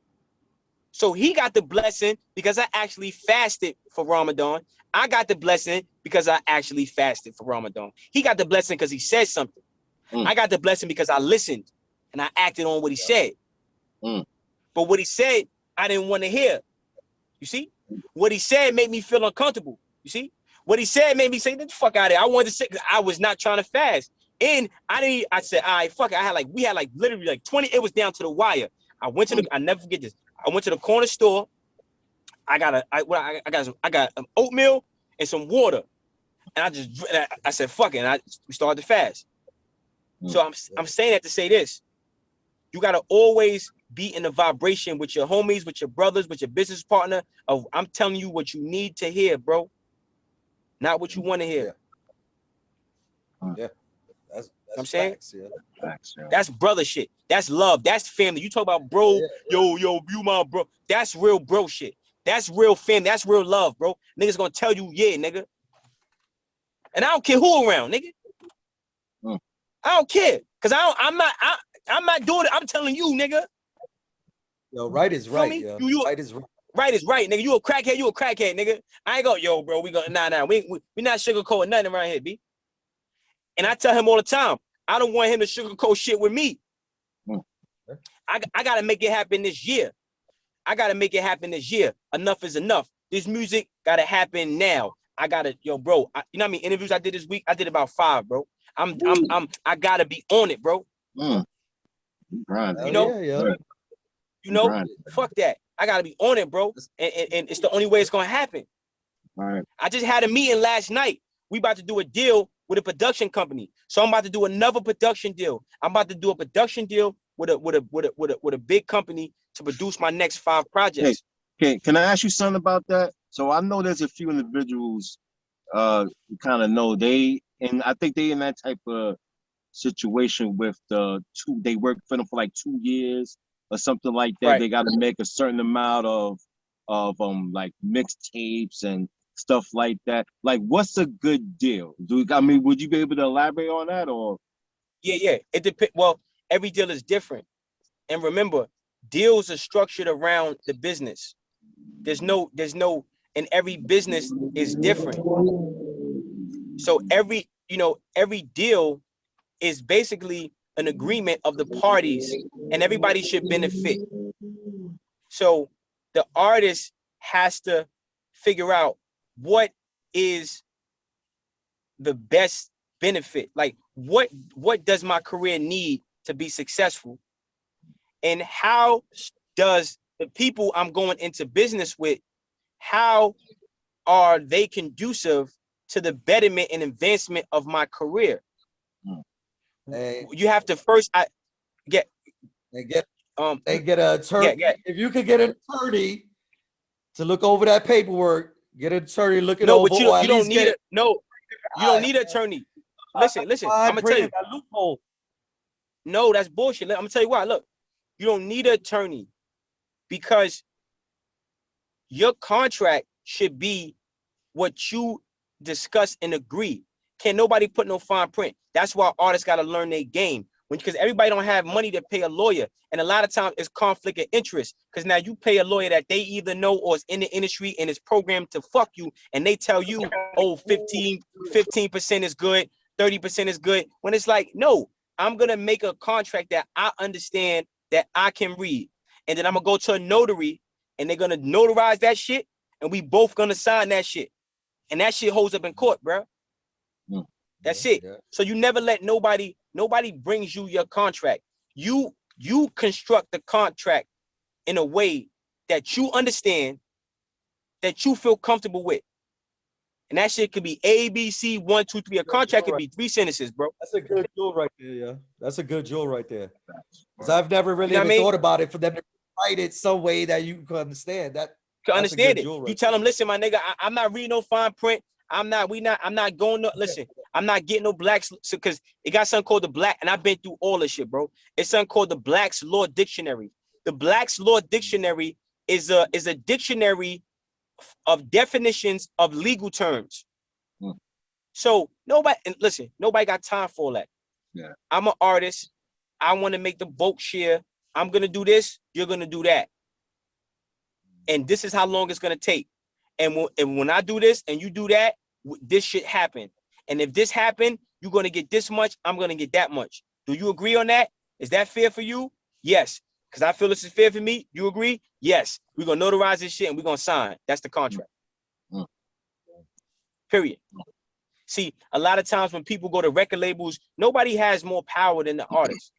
So he got the blessing because I actually fasted for Ramadan. I got the blessing because I actually fasted for Ramadan. He got the blessing because he said something. I got the blessing because I listened and I acted on what he said. But what he said, I didn't want to hear. You see? What he said made me feel uncomfortable. You see? What he said made me say, "Get the fuck out of here." I wanted to say, I was not trying to fast. And I said, all right, fuck it. We had literally like 20, it was down to the wire. I never forget this. I went to the corner store. I got oatmeal and some water. And I said, fuck it. And we started to fast. So I'm saying that to say this. You got to always be in the vibration with your homies, with your brothers, with your business partner of, I'm telling you what you need to hear, bro. Not what you want to hear. Yeah. That's I'm saying? Facts, yeah. Facts, yeah. That's brother shit. That's love. That's family. You talk about bro, yo, you my bro. That's real bro shit. That's real family. That's real love, bro. Niggas gonna tell you, yeah, nigga. And I don't care who around, nigga. I don't care. Cause I'm not doing it. I'm telling you, nigga. Yo, right is right, yo. Right is right. Right is right, nigga. You a crackhead, nigga. I ain't go, yo, bro. We not sugarcoating nothing around here, B. And I tell him all the time, I don't want him to sugarcoat shit with me. I gotta make it happen this year. Enough is enough. This music gotta happen now. I gotta, yo, bro. You know how many interviews I did this week? I did about 5, bro. I gotta be on it, bro. You know, fuck that. I gotta be on it, bro. And it's the only way it's gonna happen. All right. I just had a meeting last night. We about to do a deal with a production company. So I'm about to do another production deal. I'm about to do a production deal with a big company to produce my next 5 projects. Okay, can I ask you something about that? So I know there's a few individuals you kind of know and I think they in that type of situation with they work for them for like 2 years or something like that. Right. They got to make a certain amount of like mixtapes and stuff like that. Like, what's a good deal? Would you be able to elaborate on that, or? Yeah. It depends. Well, every deal is different, and remember, deals are structured around the business. There's no, and every business is different. So every deal is basically an agreement of the parties, and everybody should benefit. So the artist has to figure out what is the best benefit. Like, what does my career need to be successful? And how does the people I'm going into business with, how are they conducive to the betterment and advancement of my career? You have to first get an attorney. If you could get an attorney to look over that paperwork, get an attorney to look it over. But you don't need it. No, you don't need an attorney. Listen. I'm gonna tell you. No, that's bullshit. I'm gonna tell you why. Look, you don't need an attorney because your contract should be what you discuss and agree. Can't nobody put no fine print. That's why artists got to learn their game. Because everybody don't have money to pay a lawyer. And a lot of times it's conflict of interest. Because now you pay a lawyer that they either know or is in the industry and is programmed to fuck you. And they tell you, oh, 15% is good, 30% is good. When it's like, no, I'm going to make a contract that I understand, that I can read. And then I'm going to go to a notary and they're going to notarize that shit. And we both going to sign that shit. And that shit holds up in court, bro. That's it. Yeah. So you never let nobody brings you your contract. You construct the contract in a way that you understand, that you feel comfortable with. And that shit could be A, B, C, 1, 2, 3. A contract could be 3 sentences, bro. That's a good jewel right there, yeah. That's a good jewel right there. Because I've never really You know what even I mean? thought about it for them to write it some way that you can understand that. To That's a understand good it. jewel You right tell them, listen, my nigga, I'm not reading no fine print. I'm not going to listen. I'm not getting no blacks because it got something called the black, and I've been through all this shit, bro. It's something called the Black's Law Dictionary. The Black's Law Dictionary is a dictionary of definitions of legal terms. Mm. So nobody, and listen, nobody got time for all that. Yeah. I'm an artist. I want to make the bulk share. I'm gonna do this. You're gonna do that. And this is how long it's gonna take. And when I do this and you do that, this shit happen. And if this happen, you're gonna get this much. I'm gonna get that much. Do you agree on that? Is that fair for you? Yes. Because I feel this is fair for me. You agree? Yes. We're gonna notarize this shit and we're gonna sign. That's the contract. Mm. Period. See, a lot of times when people go to record labels, nobody has more power than the artist.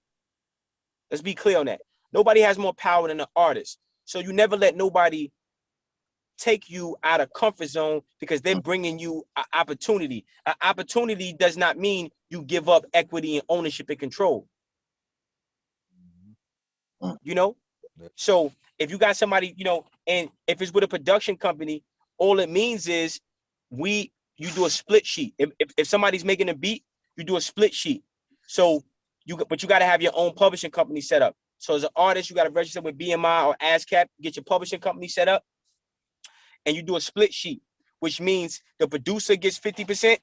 Let's be clear on that. Nobody has more power than the artist. So you never let nobody take you out of comfort zone because they're bringing you an opportunity. An opportunity does not mean you give up equity and ownership and control. You know? So if you got somebody, you know, and if it's with a production company, all it means is you do a split sheet. If somebody's making a beat, you do a split sheet. So but you got to have your own publishing company set up. So as an artist, you got to register with BMI or ASCAP, get your publishing company set up, and you do a split sheet, which means the producer gets 50%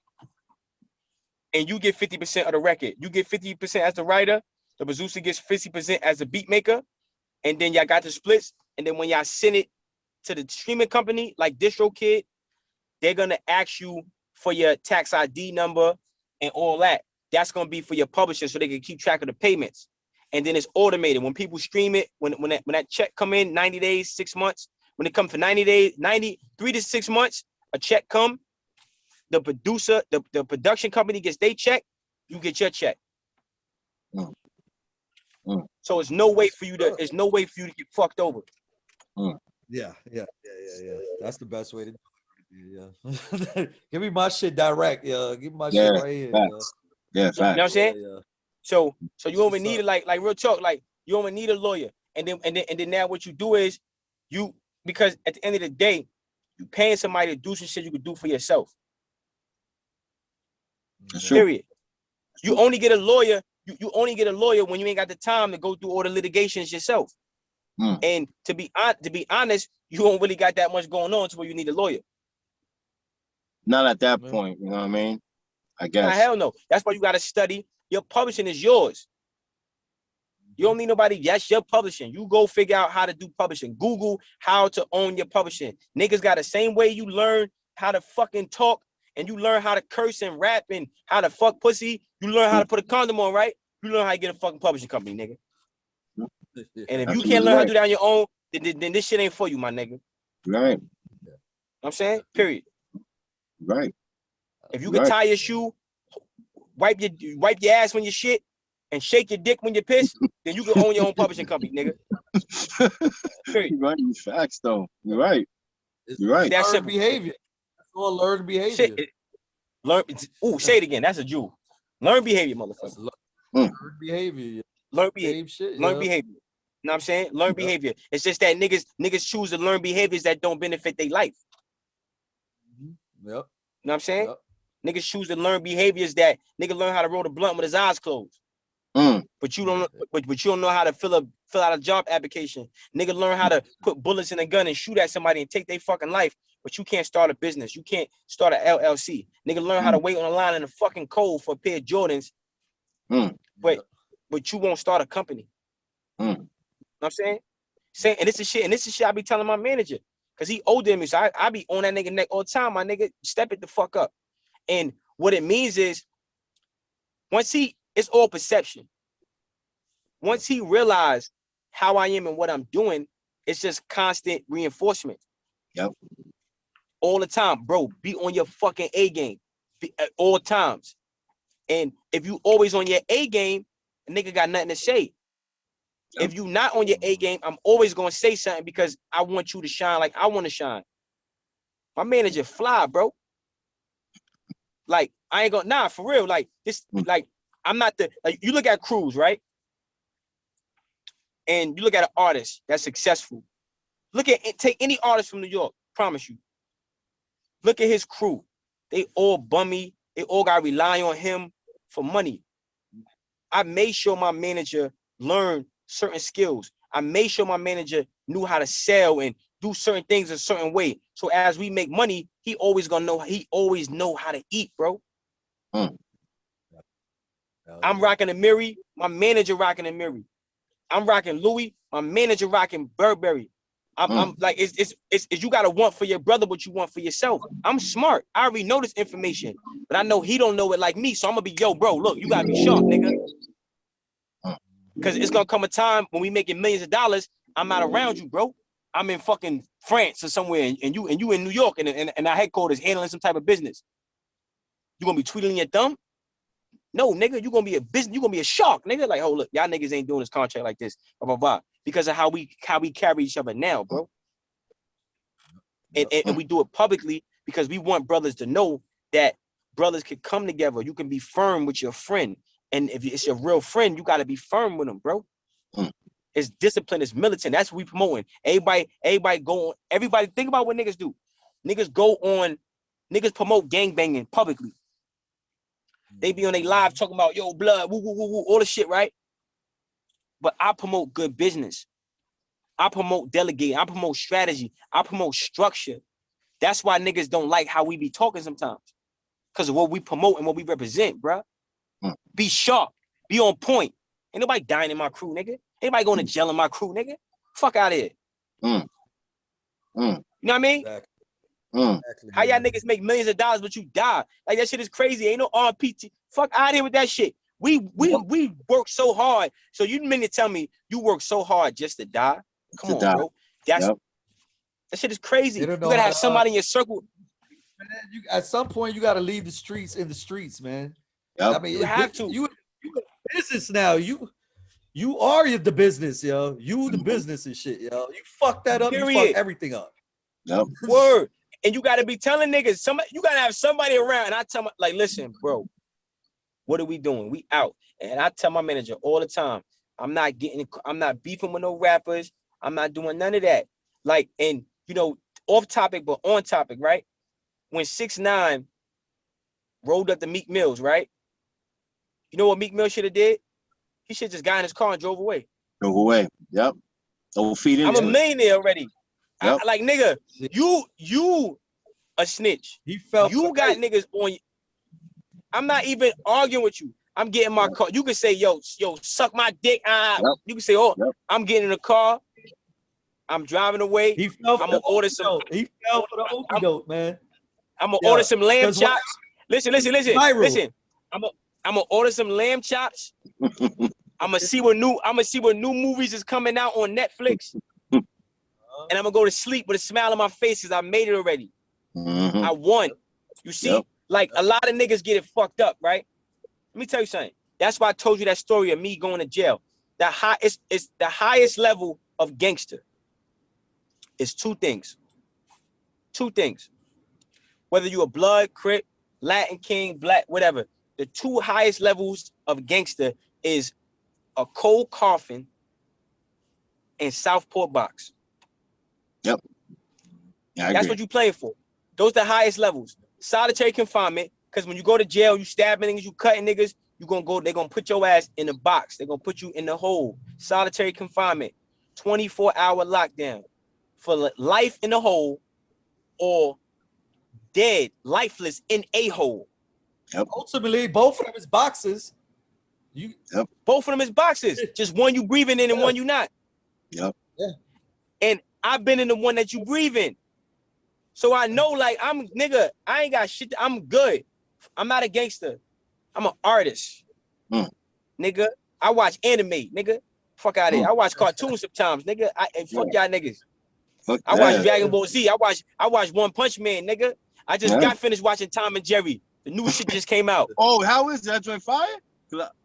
and you get 50% of the record. You get 50% as the writer, the producer gets 50% as the beat maker, and then y'all got the splits. And then when y'all send it to the streaming company like DistroKid, they're gonna ask you for your tax ID number and all that. That's gonna be for your publisher so they can keep track of the payments. And then it's automated. When people stream it, when that check come in, 90 days, 6 months, when it comes for 90 days, 3 to 6 months, a check come, the producer, the production company gets their check, you get your check. Mm. Mm. So it's no way for you to get fucked over. Mm. Yeah. That's the best way to do it. Yeah. Give me my shit direct. Yeah. Give me my shit right here. Facts. Yeah, facts. You know what I'm saying? Yeah. So you don't even need it, like real talk, like you don't even need a lawyer. And then now what you do is because at the end of the day, you paying somebody to do some shit you could do for yourself. Period. You only get a lawyer. You only get a lawyer when you ain't got the time to go through all the litigations yourself. Mm. And to be honest, you don't really got that much going on to where you need a lawyer. Not at that point, you know what I mean? I guess. Nah, hell no. That's why you got to study. Your publishing is yours. You don't need nobody. Yes, your publishing. You go figure out how to do publishing. Google how to own your publishing. Niggas got the same way you learn how to fucking talk and you learn how to curse and rap and how to fuck pussy. You learn how to put a condom on, right? You learn how to get a fucking publishing company, nigga. And if you can't learn how to do that on your own, then this shit ain't for you, my nigga. Right. You know what I'm saying? Period. Right. If you can tie your shoe, wipe your ass when you shit, and shake your dick when you piss, then you can own your own publishing company, nigga. You're right. Facts, though. You're right. You're right. That's learned behavior. That's all learned behavior. Say it again. That's a Jew. Learn behavior, motherfucker. Learn behavior. Learn behavior. Shit, learn behavior. You know what I'm saying? Learn behavior. It's just that niggas choose to learn behaviors that don't benefit their life. Yep. You know what I'm saying? Yep. Niggas choose to learn behaviors that nigga learn how to roll the blunt with his eyes closed. But you don't know how to fill out a job application. Nigga learn how to put bullets in a gun and shoot at somebody and take their fucking life. But you can't start a business. You can't start an LLC. Nigga learn how to wait on the line in the fucking cold for a pair of Jordans. But you won't start a company. You know what I'm saying? And this is shit I be telling my manager. Cause he older than me. So I be on that nigga neck all the time. My nigga, step it the fuck up. And what it means is it's all perception. Once he realized how I am and what I'm doing, it's just constant reinforcement. Yep. All the time, bro. Be on your fucking A game at all times. And if you always on your A game, a nigga got nothing to say. Yep. If you not on your A game, I'm always gonna say something because I want you to shine like I want to shine. My manager fly, bro. Like I ain't gonna for real. Like this, like I'm not you look at Cruz, right? and you look at an artist that's successful. Take any artist from New York, promise you. Look at his crew. They all bummy. They all got to rely on him for money. I made sure my manager learned certain skills. I made sure my manager knew how to sell and do certain things a certain way. So as we make money, he always know how to eat, bro. I'm rocking a Miri, my manager rocking a Miri. I'm rocking Louis, my manager rocking Burberry. I'm like, it's you gotta want for your brother what you want for yourself. I'm smart. I already know this information, but I know he don't know it like me. So I'm gonna be, yo, bro, look, you gotta be sharp, nigga. Cause it's gonna come a time when we making millions of dollars, I'm not around you, bro. I'm in fucking France or somewhere, and you in New York and our headquarters handling some type of business. You gonna be twiddling your thumb? No, nigga, you gonna be a business, you gonna be a shark, nigga. Like, oh look, y'all niggas ain't doing this contract like this, blah blah blah. Because of how we carry each other now, bro. And we do it publicly because we want brothers to know that brothers can come together. You can be firm with your friend. And if it's your real friend, you gotta be firm with them, bro. It's discipline, it's militant. That's what we promoting. Everybody think about what niggas do. Niggas promote gangbanging publicly. They be on their live talking about, yo, blood, woo, woo, woo, woo, all the shit, right? But I promote good business. I promote delegating. I promote strategy. I promote structure. That's why niggas don't like how we be talking sometimes. Because of what we promote and what we represent, bro. Be sharp. Be on point. Ain't nobody dying in my crew, nigga. Ain't nobody going to jail in my crew, nigga. Fuck out of here. You know what I mean? Exactly. How y'all niggas make millions of dollars, but you die? Like, that shit is crazy. Ain't no RPT. Fuck out of here with that shit. We work so hard. So you mean to tell me you work so hard just to die? Come on, bro. That shit is crazy. You gotta have somebody in your circle. Man, at some point, you gotta leave the streets in the streets, man. I mean, you have to. You in business now. You are the business, yo. You the business and shit, yo. You fuck that up. Period. You fuck everything up. Word. And you gotta be telling niggas, you gotta have somebody around. And I tell my, like, listen, bro, what are we doing? We out. And I tell my manager all the time, I'm not beefing with no rappers. I'm not doing none of that. Like, and you know, off topic, but on topic, right? When 6ix9ine rolled up to Meek Mill's, right? You know what Meek Mill should have did? He should just got in his car and drove away. Drove away. Yep. Don't feed into I'm a millionaire already. Yep. Like, nigga, you a snitch. He felt you got niggas on you. I'm not even arguing with you. I'm getting my car. You can say, yo, suck my dick. You can say, oh, I'm getting in the car. I'm driving away. He fell for I'm gonna order some. He fell for the okie doke, man. I'm gonna order some lamb chops. Listen. I'm gonna order some lamb chops. I'm gonna see what new movies is coming out on Netflix. And I'm gonna go to sleep with a smile on my face because I made it already. I won. You see, like a lot of niggas get it fucked up, right? Let me tell you something. That's why I told you that story of me going to jail. It's the highest level of gangster. It's two things. Whether you a blood, Crip, Latin King, Black, whatever. The two highest levels of gangster is a cold coffin and Southport box. Yep. Yeah, that's what you playing for. Those are the highest levels. Solitary confinement, because when you go to jail, you stabbing niggas, you cutting niggas, they're gonna put your ass in the box. They're gonna put you in the hole. Solitary confinement, 24-hour lockdown for life in the hole or dead, lifeless in a hole. Yep. Ultimately, both of them is boxes. Both of them is boxes. Just one you breathing in and one you not. Yep. Yeah. And I've been in the one that you breathe in. So I know, like, I ain't got shit. I'm good. I'm not a gangster. I'm an artist. Nigga, I watch anime, nigga. Fuck out of here. I watch cartoons sometimes, nigga. Fuck y'all niggas. I watch Dragon Ball Z. I watch One Punch Man, nigga. I just got finished watching Tom and Jerry. The new shit just came out. Oh, how is that joint fire?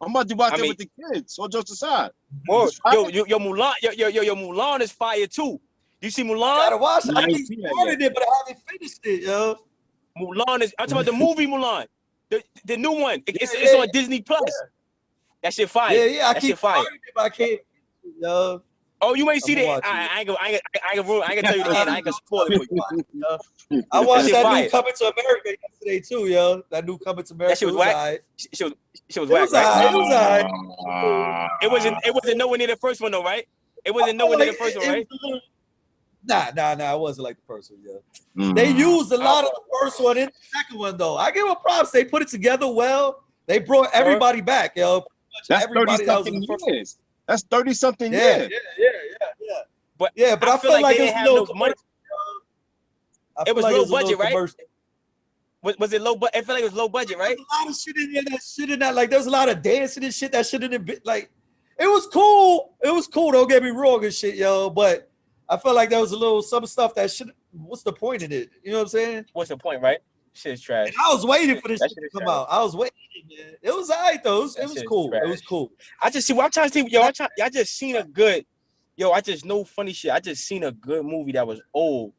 I'm about to watch it with the kids. So just aside. Yo, Mulan, yo, Mulan is fire too. You see Mulan? I gotta watch it. I started it, but I haven't finished it, yo. Mulan is. I'm talking about the movie Mulan, the new one. It's on Disney Plus. That shit fire. Yeah. I that keep shit fire. It, but I can't. Yo. Oh, you ain't see I'ma that? watch I ain't gonna tell you the end. I ain't gonna spoil it for you. I watched shit that fire. new Coming to America yesterday too, yo. That new Coming to America. That shit was it whack. alright. She was It whack, was right? alright. It was alright. It wasn't nowhere near the first one though, right? It wasn't nowhere near the first one, right? Nah. It wasn't like the first one, yeah. They used a lot of the first one in the second one, though. I give them props. They put it together well. They brought everybody back, yo. That's Everybody 30 that was in something the first years. That's 30 something Yeah, years. yeah. But But I feel like they it was didn't a have little no money. It was low budget, right? Was it low budget? I feel like it was low budget, right? There's a lot of shit in there. That shit in that, like, there's a lot of dancing and shit that shouldn't have been like. It was cool. It was cool. Don't get me wrong and shit, yo. But I felt like there was a little some stuff that should. What's the point in it? You know what I'm saying? What's the point, right? Shit is trash. And I was waiting for this That shit shit to is come out. I was waiting, man. It was alright though. It was cool. It was cool. I just see what I'm trying to think. I just seen a good. I just know funny shit. I just seen a good movie that was old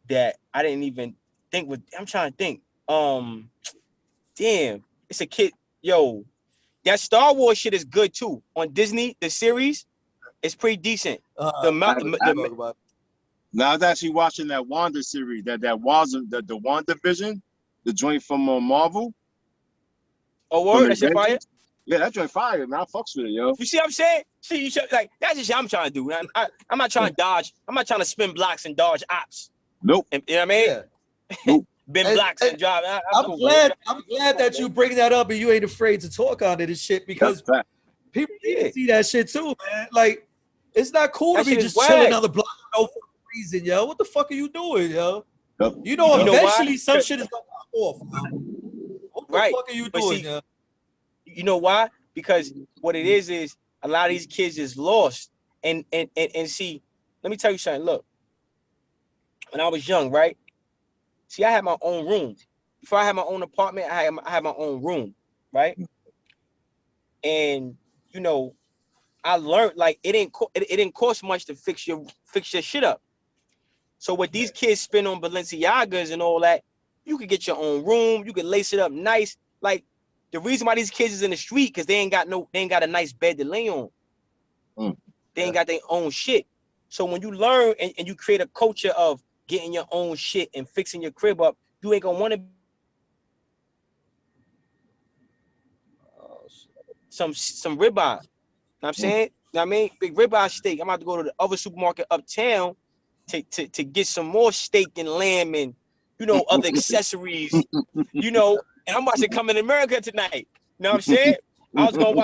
that I didn't even think was. I'm trying to think. Damn, it's a kid. Yo, that Star Wars shit is good too on Disney. The series is pretty decent. Now I was actually watching that Wanda series. That was the WandaVision, the joint from Marvel. Oh, word, that shit fire. Yeah, that joint fire, man. I fucks with it, yo. You see what I'm saying? See, you should, like that's just shit I'm trying to do. Man. I'm not trying to dodge. I'm not trying to spin blocks and dodge ops. Nope. And, you know what I mean? Yeah. Nope. Been blocks and drive. I'm glad that you bring that up and you ain't afraid to talk on it and shit because people need to see that shit too, man. Like, it's not cool to be just chilling on the block for no reason, yo. What the fuck are you doing, yo? Yep. You know, eventually some shit is gonna pop off. What the fuck are you doing, yo? You know why? Because what it is a lot of these kids is lost. And see, let me tell you something. Look, when I was young, right? See, I had my own room. Before I had my own apartment, I had my own room, right? And I learned like it didn't cost much to fix your shit up. So what these kids spend on Balenciagas and all that, you could get your own room, you could lace it up nice. Like the reason why these kids is in the street because they ain't got a nice bed to lay on. They ain't got their own shit. So when you learn and you create a culture of getting your own shit and fixing your crib up, you ain't gonna want to some ribeye. Know what I'm saying? You know what I mean? Big ribeye steak. I'm about to go to the other supermarket uptown to get some more steak and lamb and other accessories. And I'm watching Coming to America tonight. You know what I'm saying? I was gonna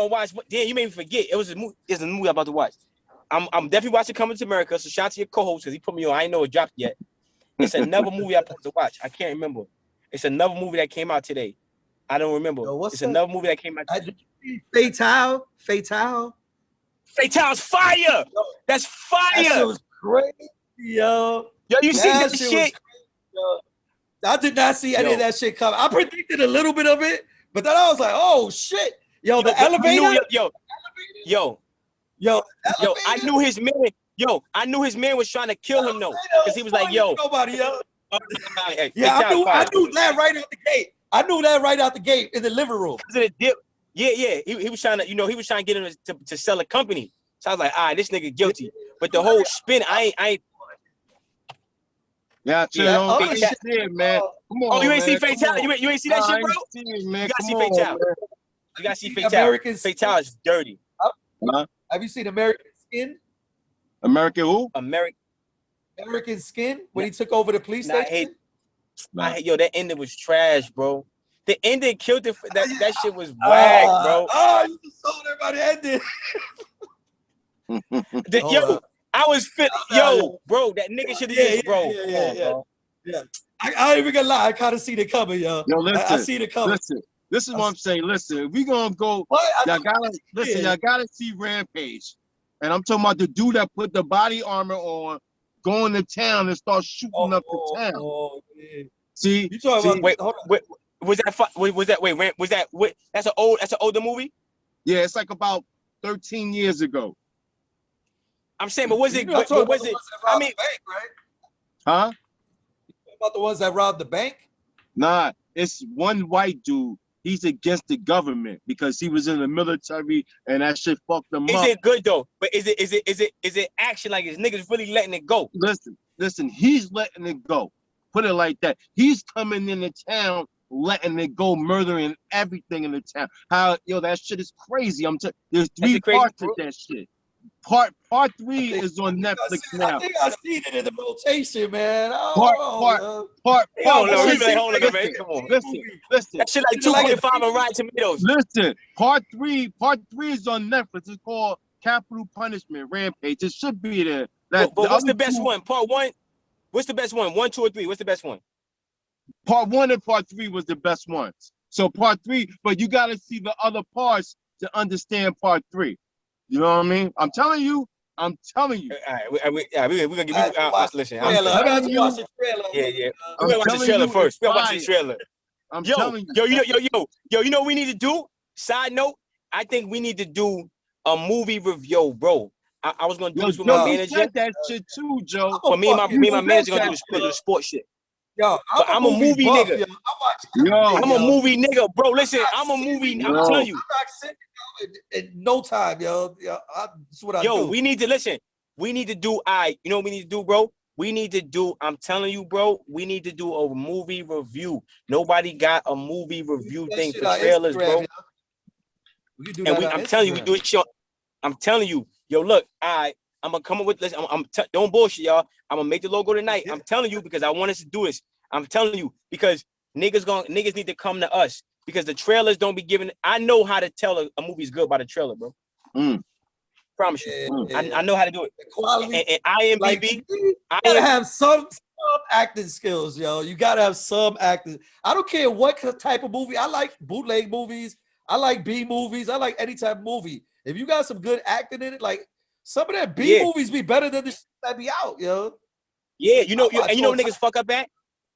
watch. Damn, you made me forget. There's a movie I'm about to watch. I'm definitely watching Coming to America. So shout out to your co-host because he put me on. I ain't know it dropped yet. It's another movie I'm supposed to watch. I can't remember. It's another movie that came out today. I don't remember. It's another movie that came out today. Fatal. Fatal's fire. That's fire. That shit was crazy, yo. Yo, you see that shit? I did not see any of that shit coming. I predicted a little bit of it, but then I was like, oh shit. Yo, the elevator. I knew his man. I knew his man was trying to kill him though, because he was like, nobody, yo. I knew that right out the gate. I knew that right out the gate in the living room. Yeah. He was trying to, he was trying to get him to sell a company. So I was like, all right, this nigga guilty. But the whole spin, I ain't. Yeah, man. Come on, you ain't see Fatal? You ain't see that shit, bro? You gotta see Fatal. You gotta see Fatal. Fatal is dirty. Have you seen American Skin? American who? American Skin when he took over the police station. That ending was trash, bro. The ending killed it. That shit was whack, bro. You just told everybody ended. I was fit. Bro, that nigga should have just, bro. Yeah. I ain't even gonna lie. I kind of see it coming, yo. Listen, I see it coming. Listen, this is what I'm saying. Listen, we gonna go. Y'all gotta see Rampage, and I'm talking about the dude that put the body armor on, going to town and start shooting up the town. See, you talking about? Wait, that's an older movie? Yeah, it's like about 13 years ago. I'm saying, but was it? I mean, bank, right? Huh? About the ones that robbed the bank? Nah, it's one white dude he's against the government because he was in the military and that shit fucked him Is up. it good though? But is it action like his niggas really letting it go? Listen, he's letting it go. Put it like that. He's coming into town, letting it go, murdering everything in the town. That shit is crazy. There's 3 parts to that shit. Part 3 is on Netflix now. I think I seen it in the rotation, man. Part listen. That shit like 2.5 on Rotten Tomatoes. Listen, part three is on Netflix. It's called Capital Punishment Rampage. It should be there. But what's the best one? Part 1. What's the best one? 1, 2, or 3? What's the best one? Part 1 and part 3 was the best ones. So part 3, but you got to see the other parts to understand part 3. You know what I mean? I'm telling you. All right, we're gonna give you. Listen, I got to watch the trailer. Yeah. We're gonna watch the trailer first. We're gonna watch the trailer. I'm telling you. Yo, you know what we need to do? Side note, I think we need to do a movie review, bro. I was gonna do this with my manager. Said that shit too, Joe. But me and my manager gonna do the sports shit. Yo, I'm a movie buff, nigga. I'm a movie nigga, bro. Listen, I'm a movie. I'm telling you. I'm not sitting in no time, yo. That's what I do. Yo, we need to listen. We need to do. You know what we need to do, bro? We need to do. I'm telling you, bro. We need to do a movie review. Nobody got a movie review thing for trailers, bro. I'm telling you, we do it. I'm telling you, yo. Look, I'm gonna come up with. Listen, don't bullshit, y'all. I'm gonna make the logo tonight. I'm telling you because I want us to do this. I'm telling you because niggas need to come to us because the trailers don't be giving. I know how to tell a movie's good by the trailer, bro. Promise you. I know how to do it. The quality and IMDb. You gotta have some acting skills, yo. You gotta have some acting. I don't care what type of movie. I like bootleg movies. I like B movies. I like any type of movie. If you got some good acting in it, like some of that B movies be better than the shit that be out, yo. Yeah, you know niggas fuck up at?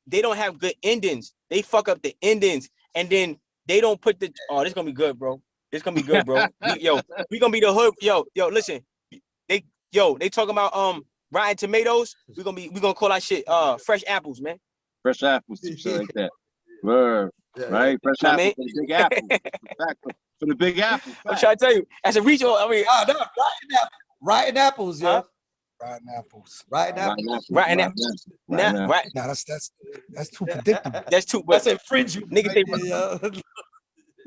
They don't have good endings. They fuck up the endings, and then they don't put the. Oh, this gonna be good, bro. This gonna be good, bro. We gonna be the hood. Yo, listen. They talking about Rotten Tomatoes. We gonna call that shit fresh apples, man. Fresh apples, some shit like that. Word. Right? Fresh apples for the big apple. For the big apple. I'm trying to tell you, as a regional, I mean, rotten apples, yo. Rotten apples. Rotten apples. Rotten apples. Nah, that's too predictable. That's infringement. Niggas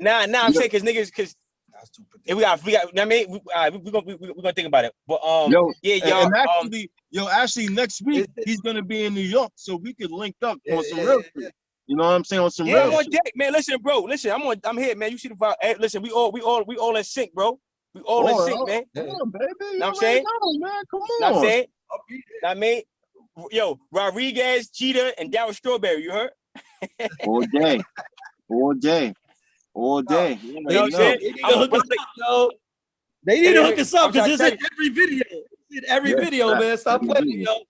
Nah, I'm saying because that's too predictable. We got. I mean, we're gonna think about it. But actually, next week he's gonna be in New York, so we could link up on some real shit. You know what I'm saying? On some real on deck, man. Listen, bro. Listen, I'm here, man. You see the vibe. Hey, listen, we all in sync, bro. We all in sync, man. Come on, baby. Know what I'm saying? Man, come on. Know what I'm saying? I mean, yo, Rodriguez, Jeter, and Darryl Strawberry. You heard? All day. You know what I'm saying? They need to hook us up because it's in every video. It's in every video, man. Stop playing, yo.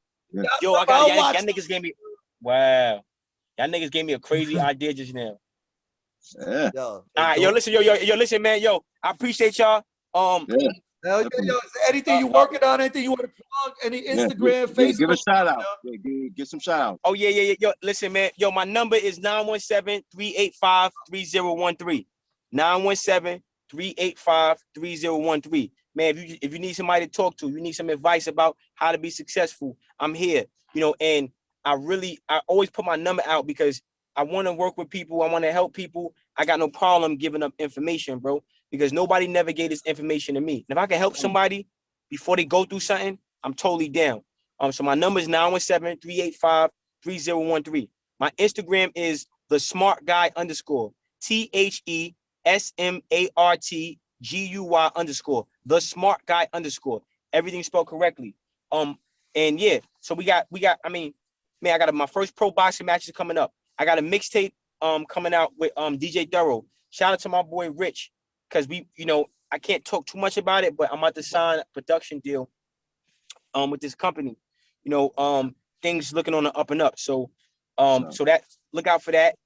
Yo, I got y'all niggas gave me. Wow. Y'all niggas gave me a crazy idea just now. Yeah. All right, yo, listen, listen, man, yo, I appreciate y'all. Yo, is there anything you working on? Anything you want to plug? Any Instagram, Facebook? Give a shout out. Get some shout out. Oh yeah. Yo, listen, man. Yo, my number is 917-385-3013. 917-385-3013. Man, if you need somebody to talk to, you need some advice about how to be successful, I'm here. You know, and I always put my number out because I want to work with people. I want to help people. I got no problem giving up information, bro, because nobody never gave this information to me. And if I can help somebody before they go through something, I'm totally down. So my number is 917-385-3013. My Instagram is @thesmartguy_. THESMARTGUY_. @thesmartguy_. Everything spelled correctly. And yeah, so we got. I mean, man, I got my first pro boxing matches coming up. I got a mixtape coming out with DJ Thorough. Shout out to my boy Rich, because I can't talk too much about it, but I'm about to sign a production deal with this company. Things looking on the up and up. So so that look out for that.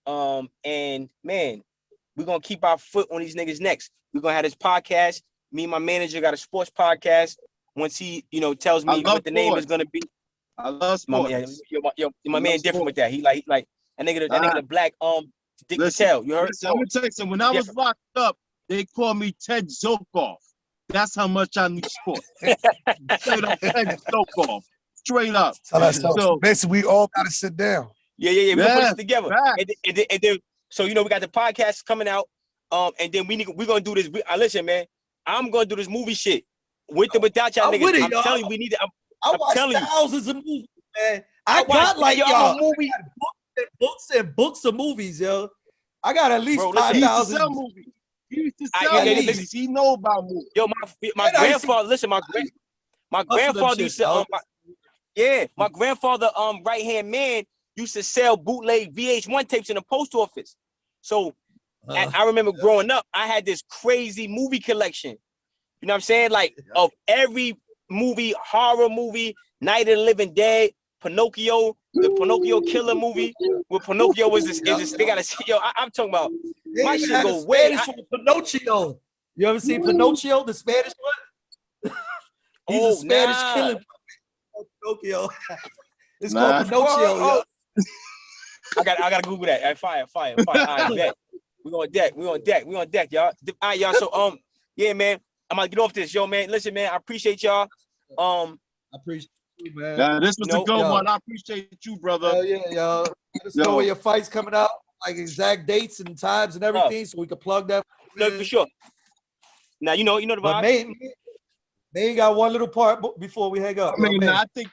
And man, we're gonna keep our foot on these niggas' necks. We're gonna have this podcast. Me and my manager got a sports podcast. Once he, tells me what the name is gonna be. I love sports. My man different with that. He like a nigga the black Dick Patel. You heard? Listen, I'm gonna tell you something. When I was locked up, they called me Ted Zokoff. That's how much I knew sports. Straight up Ted Zokoff. Straight up. So basically, we all gotta sit down. Yeah. We're gonna put this together. And then, so you know, we got the podcast coming out. And then we're gonna do this. Listen, man, I'm gonna do this movie shit with or without y'all niggas. I'm telling you, we need to. I watched thousands of movies, man. I got like y'all movie books of movies, yo. I got at least 5,000 movies. He used to sell movies. He know about movies. Yo, my grandfather. Listen, my grandfather used to. My grandfather, right hand man, used to sell bootleg VH1 tapes in the post office. So I remember growing up, I had this crazy movie collection. You know what I'm saying? Like of every movie, horror movie, Night of the Living Dead, Pinocchio, the Pinocchio killer movie, where Pinocchio was this. They gotta see. Yo, I'm talking about. My shit go way. Pinocchio. You ever seen Pinocchio, the Spanish one? He's a Spanish killer. Pinocchio. It's called Pinocchio. Yo. I gotta Google that. Fire. All right, bet. We on deck, y'all. All right, y'all. So yeah, man. I'm gonna get off this, yo, man. Listen, man. I appreciate y'all. I appreciate you, man. Yeah, this was a good one. I appreciate you, brother. Hell yeah, yo. Let us know where your fight's coming out, like exact dates and times and everything, so we can plug that. No, for sure. Now you know the vibe. They got one little part before we hang up. I mean, I think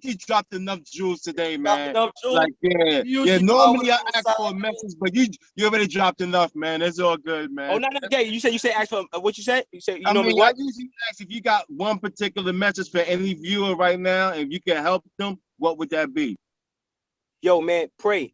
he dropped enough jewels today, man. Enough jewels. Like, yeah. Normally I ask for a message, but you already dropped enough, man. It's all good, man. Oh no, okay. You say ask for what you said? You said I usually ask if you got one particular message for any viewer right now, if you can help them, what would that be? Yo, man, pray.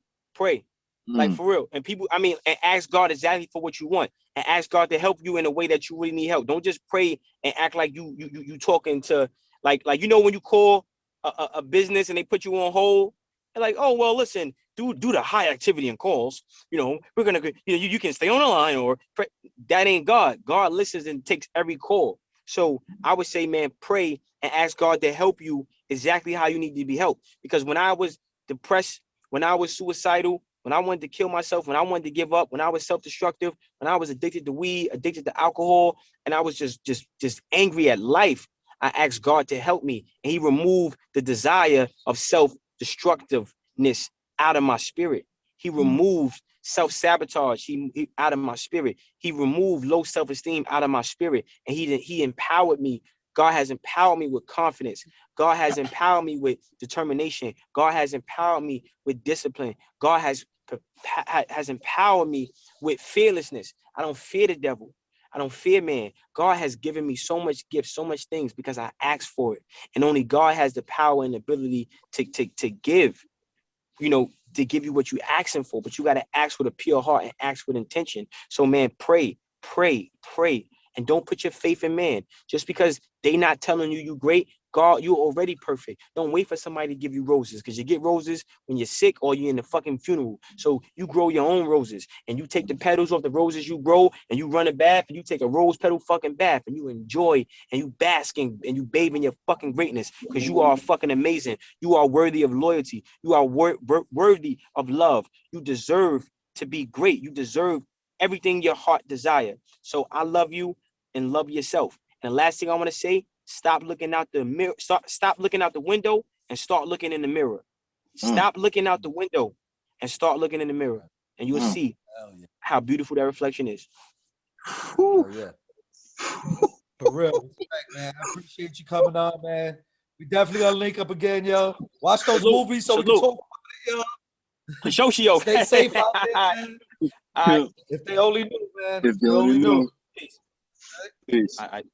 Like for real. And people, and ask God exactly for what you want. And ask God to help you in a way that you really need help. Don't just pray and act like you talking to like you know when you call a business and they put you on hold. And like, oh well, listen, do the high activity and calls. You know, we're gonna you can stay on the line or pray. That ain't God. God listens and takes every call. So I would say, man, pray and ask God to help you exactly how you need to be helped. Because when I was depressed, when I was suicidal, when I wanted to kill myself, when I wanted to give up, when I was self-destructive, when I was addicted to weed, addicted to alcohol, and I was just angry at life, I asked God to help me. And he removed the desire of self-destructiveness out of my spirit. He removed self-sabotage out of my spirit. He removed low self-esteem out of my spirit. And he empowered me. God has empowered me with confidence. God has empowered me with determination. God has empowered me with discipline. God has empowered me with fearlessness. I don't fear the devil. I don't fear man. God has given me so much gifts, so much things because I asked for it. And only God has the power and ability to give, to give you what you're asking for. But you got to ask with a pure heart and ask with intention. So man, pray. And don't put your faith in man. Just because they not telling you you're great, God, you're already perfect. Don't wait for somebody to give you roses, because you get roses when you're sick or you're in the fucking funeral. So you grow your own roses and you take the petals off the roses you grow and you run a bath and you take a rose petal fucking bath and you enjoy and you basking and you bathe in your fucking greatness, because you are fucking amazing. You are worthy of loyalty. You are worthy of love. You deserve to be great. You deserve everything your heart desire. So I love you and love yourself. And the last thing I want to say, stop looking out the mirror. Stop looking out the window and start looking in the mirror. Stop looking out the window and start looking in the mirror, and you'll see how beautiful that reflection is. Oh, yeah. For real. Respect, man. I appreciate you coming on, man. We definitely gonna link up again, yo. Watch those movies so we can talk about it, yo. Shoshio. Stay safe out there, man. All right. If they only knew, man. If they only knew. Peace. Peace. All right.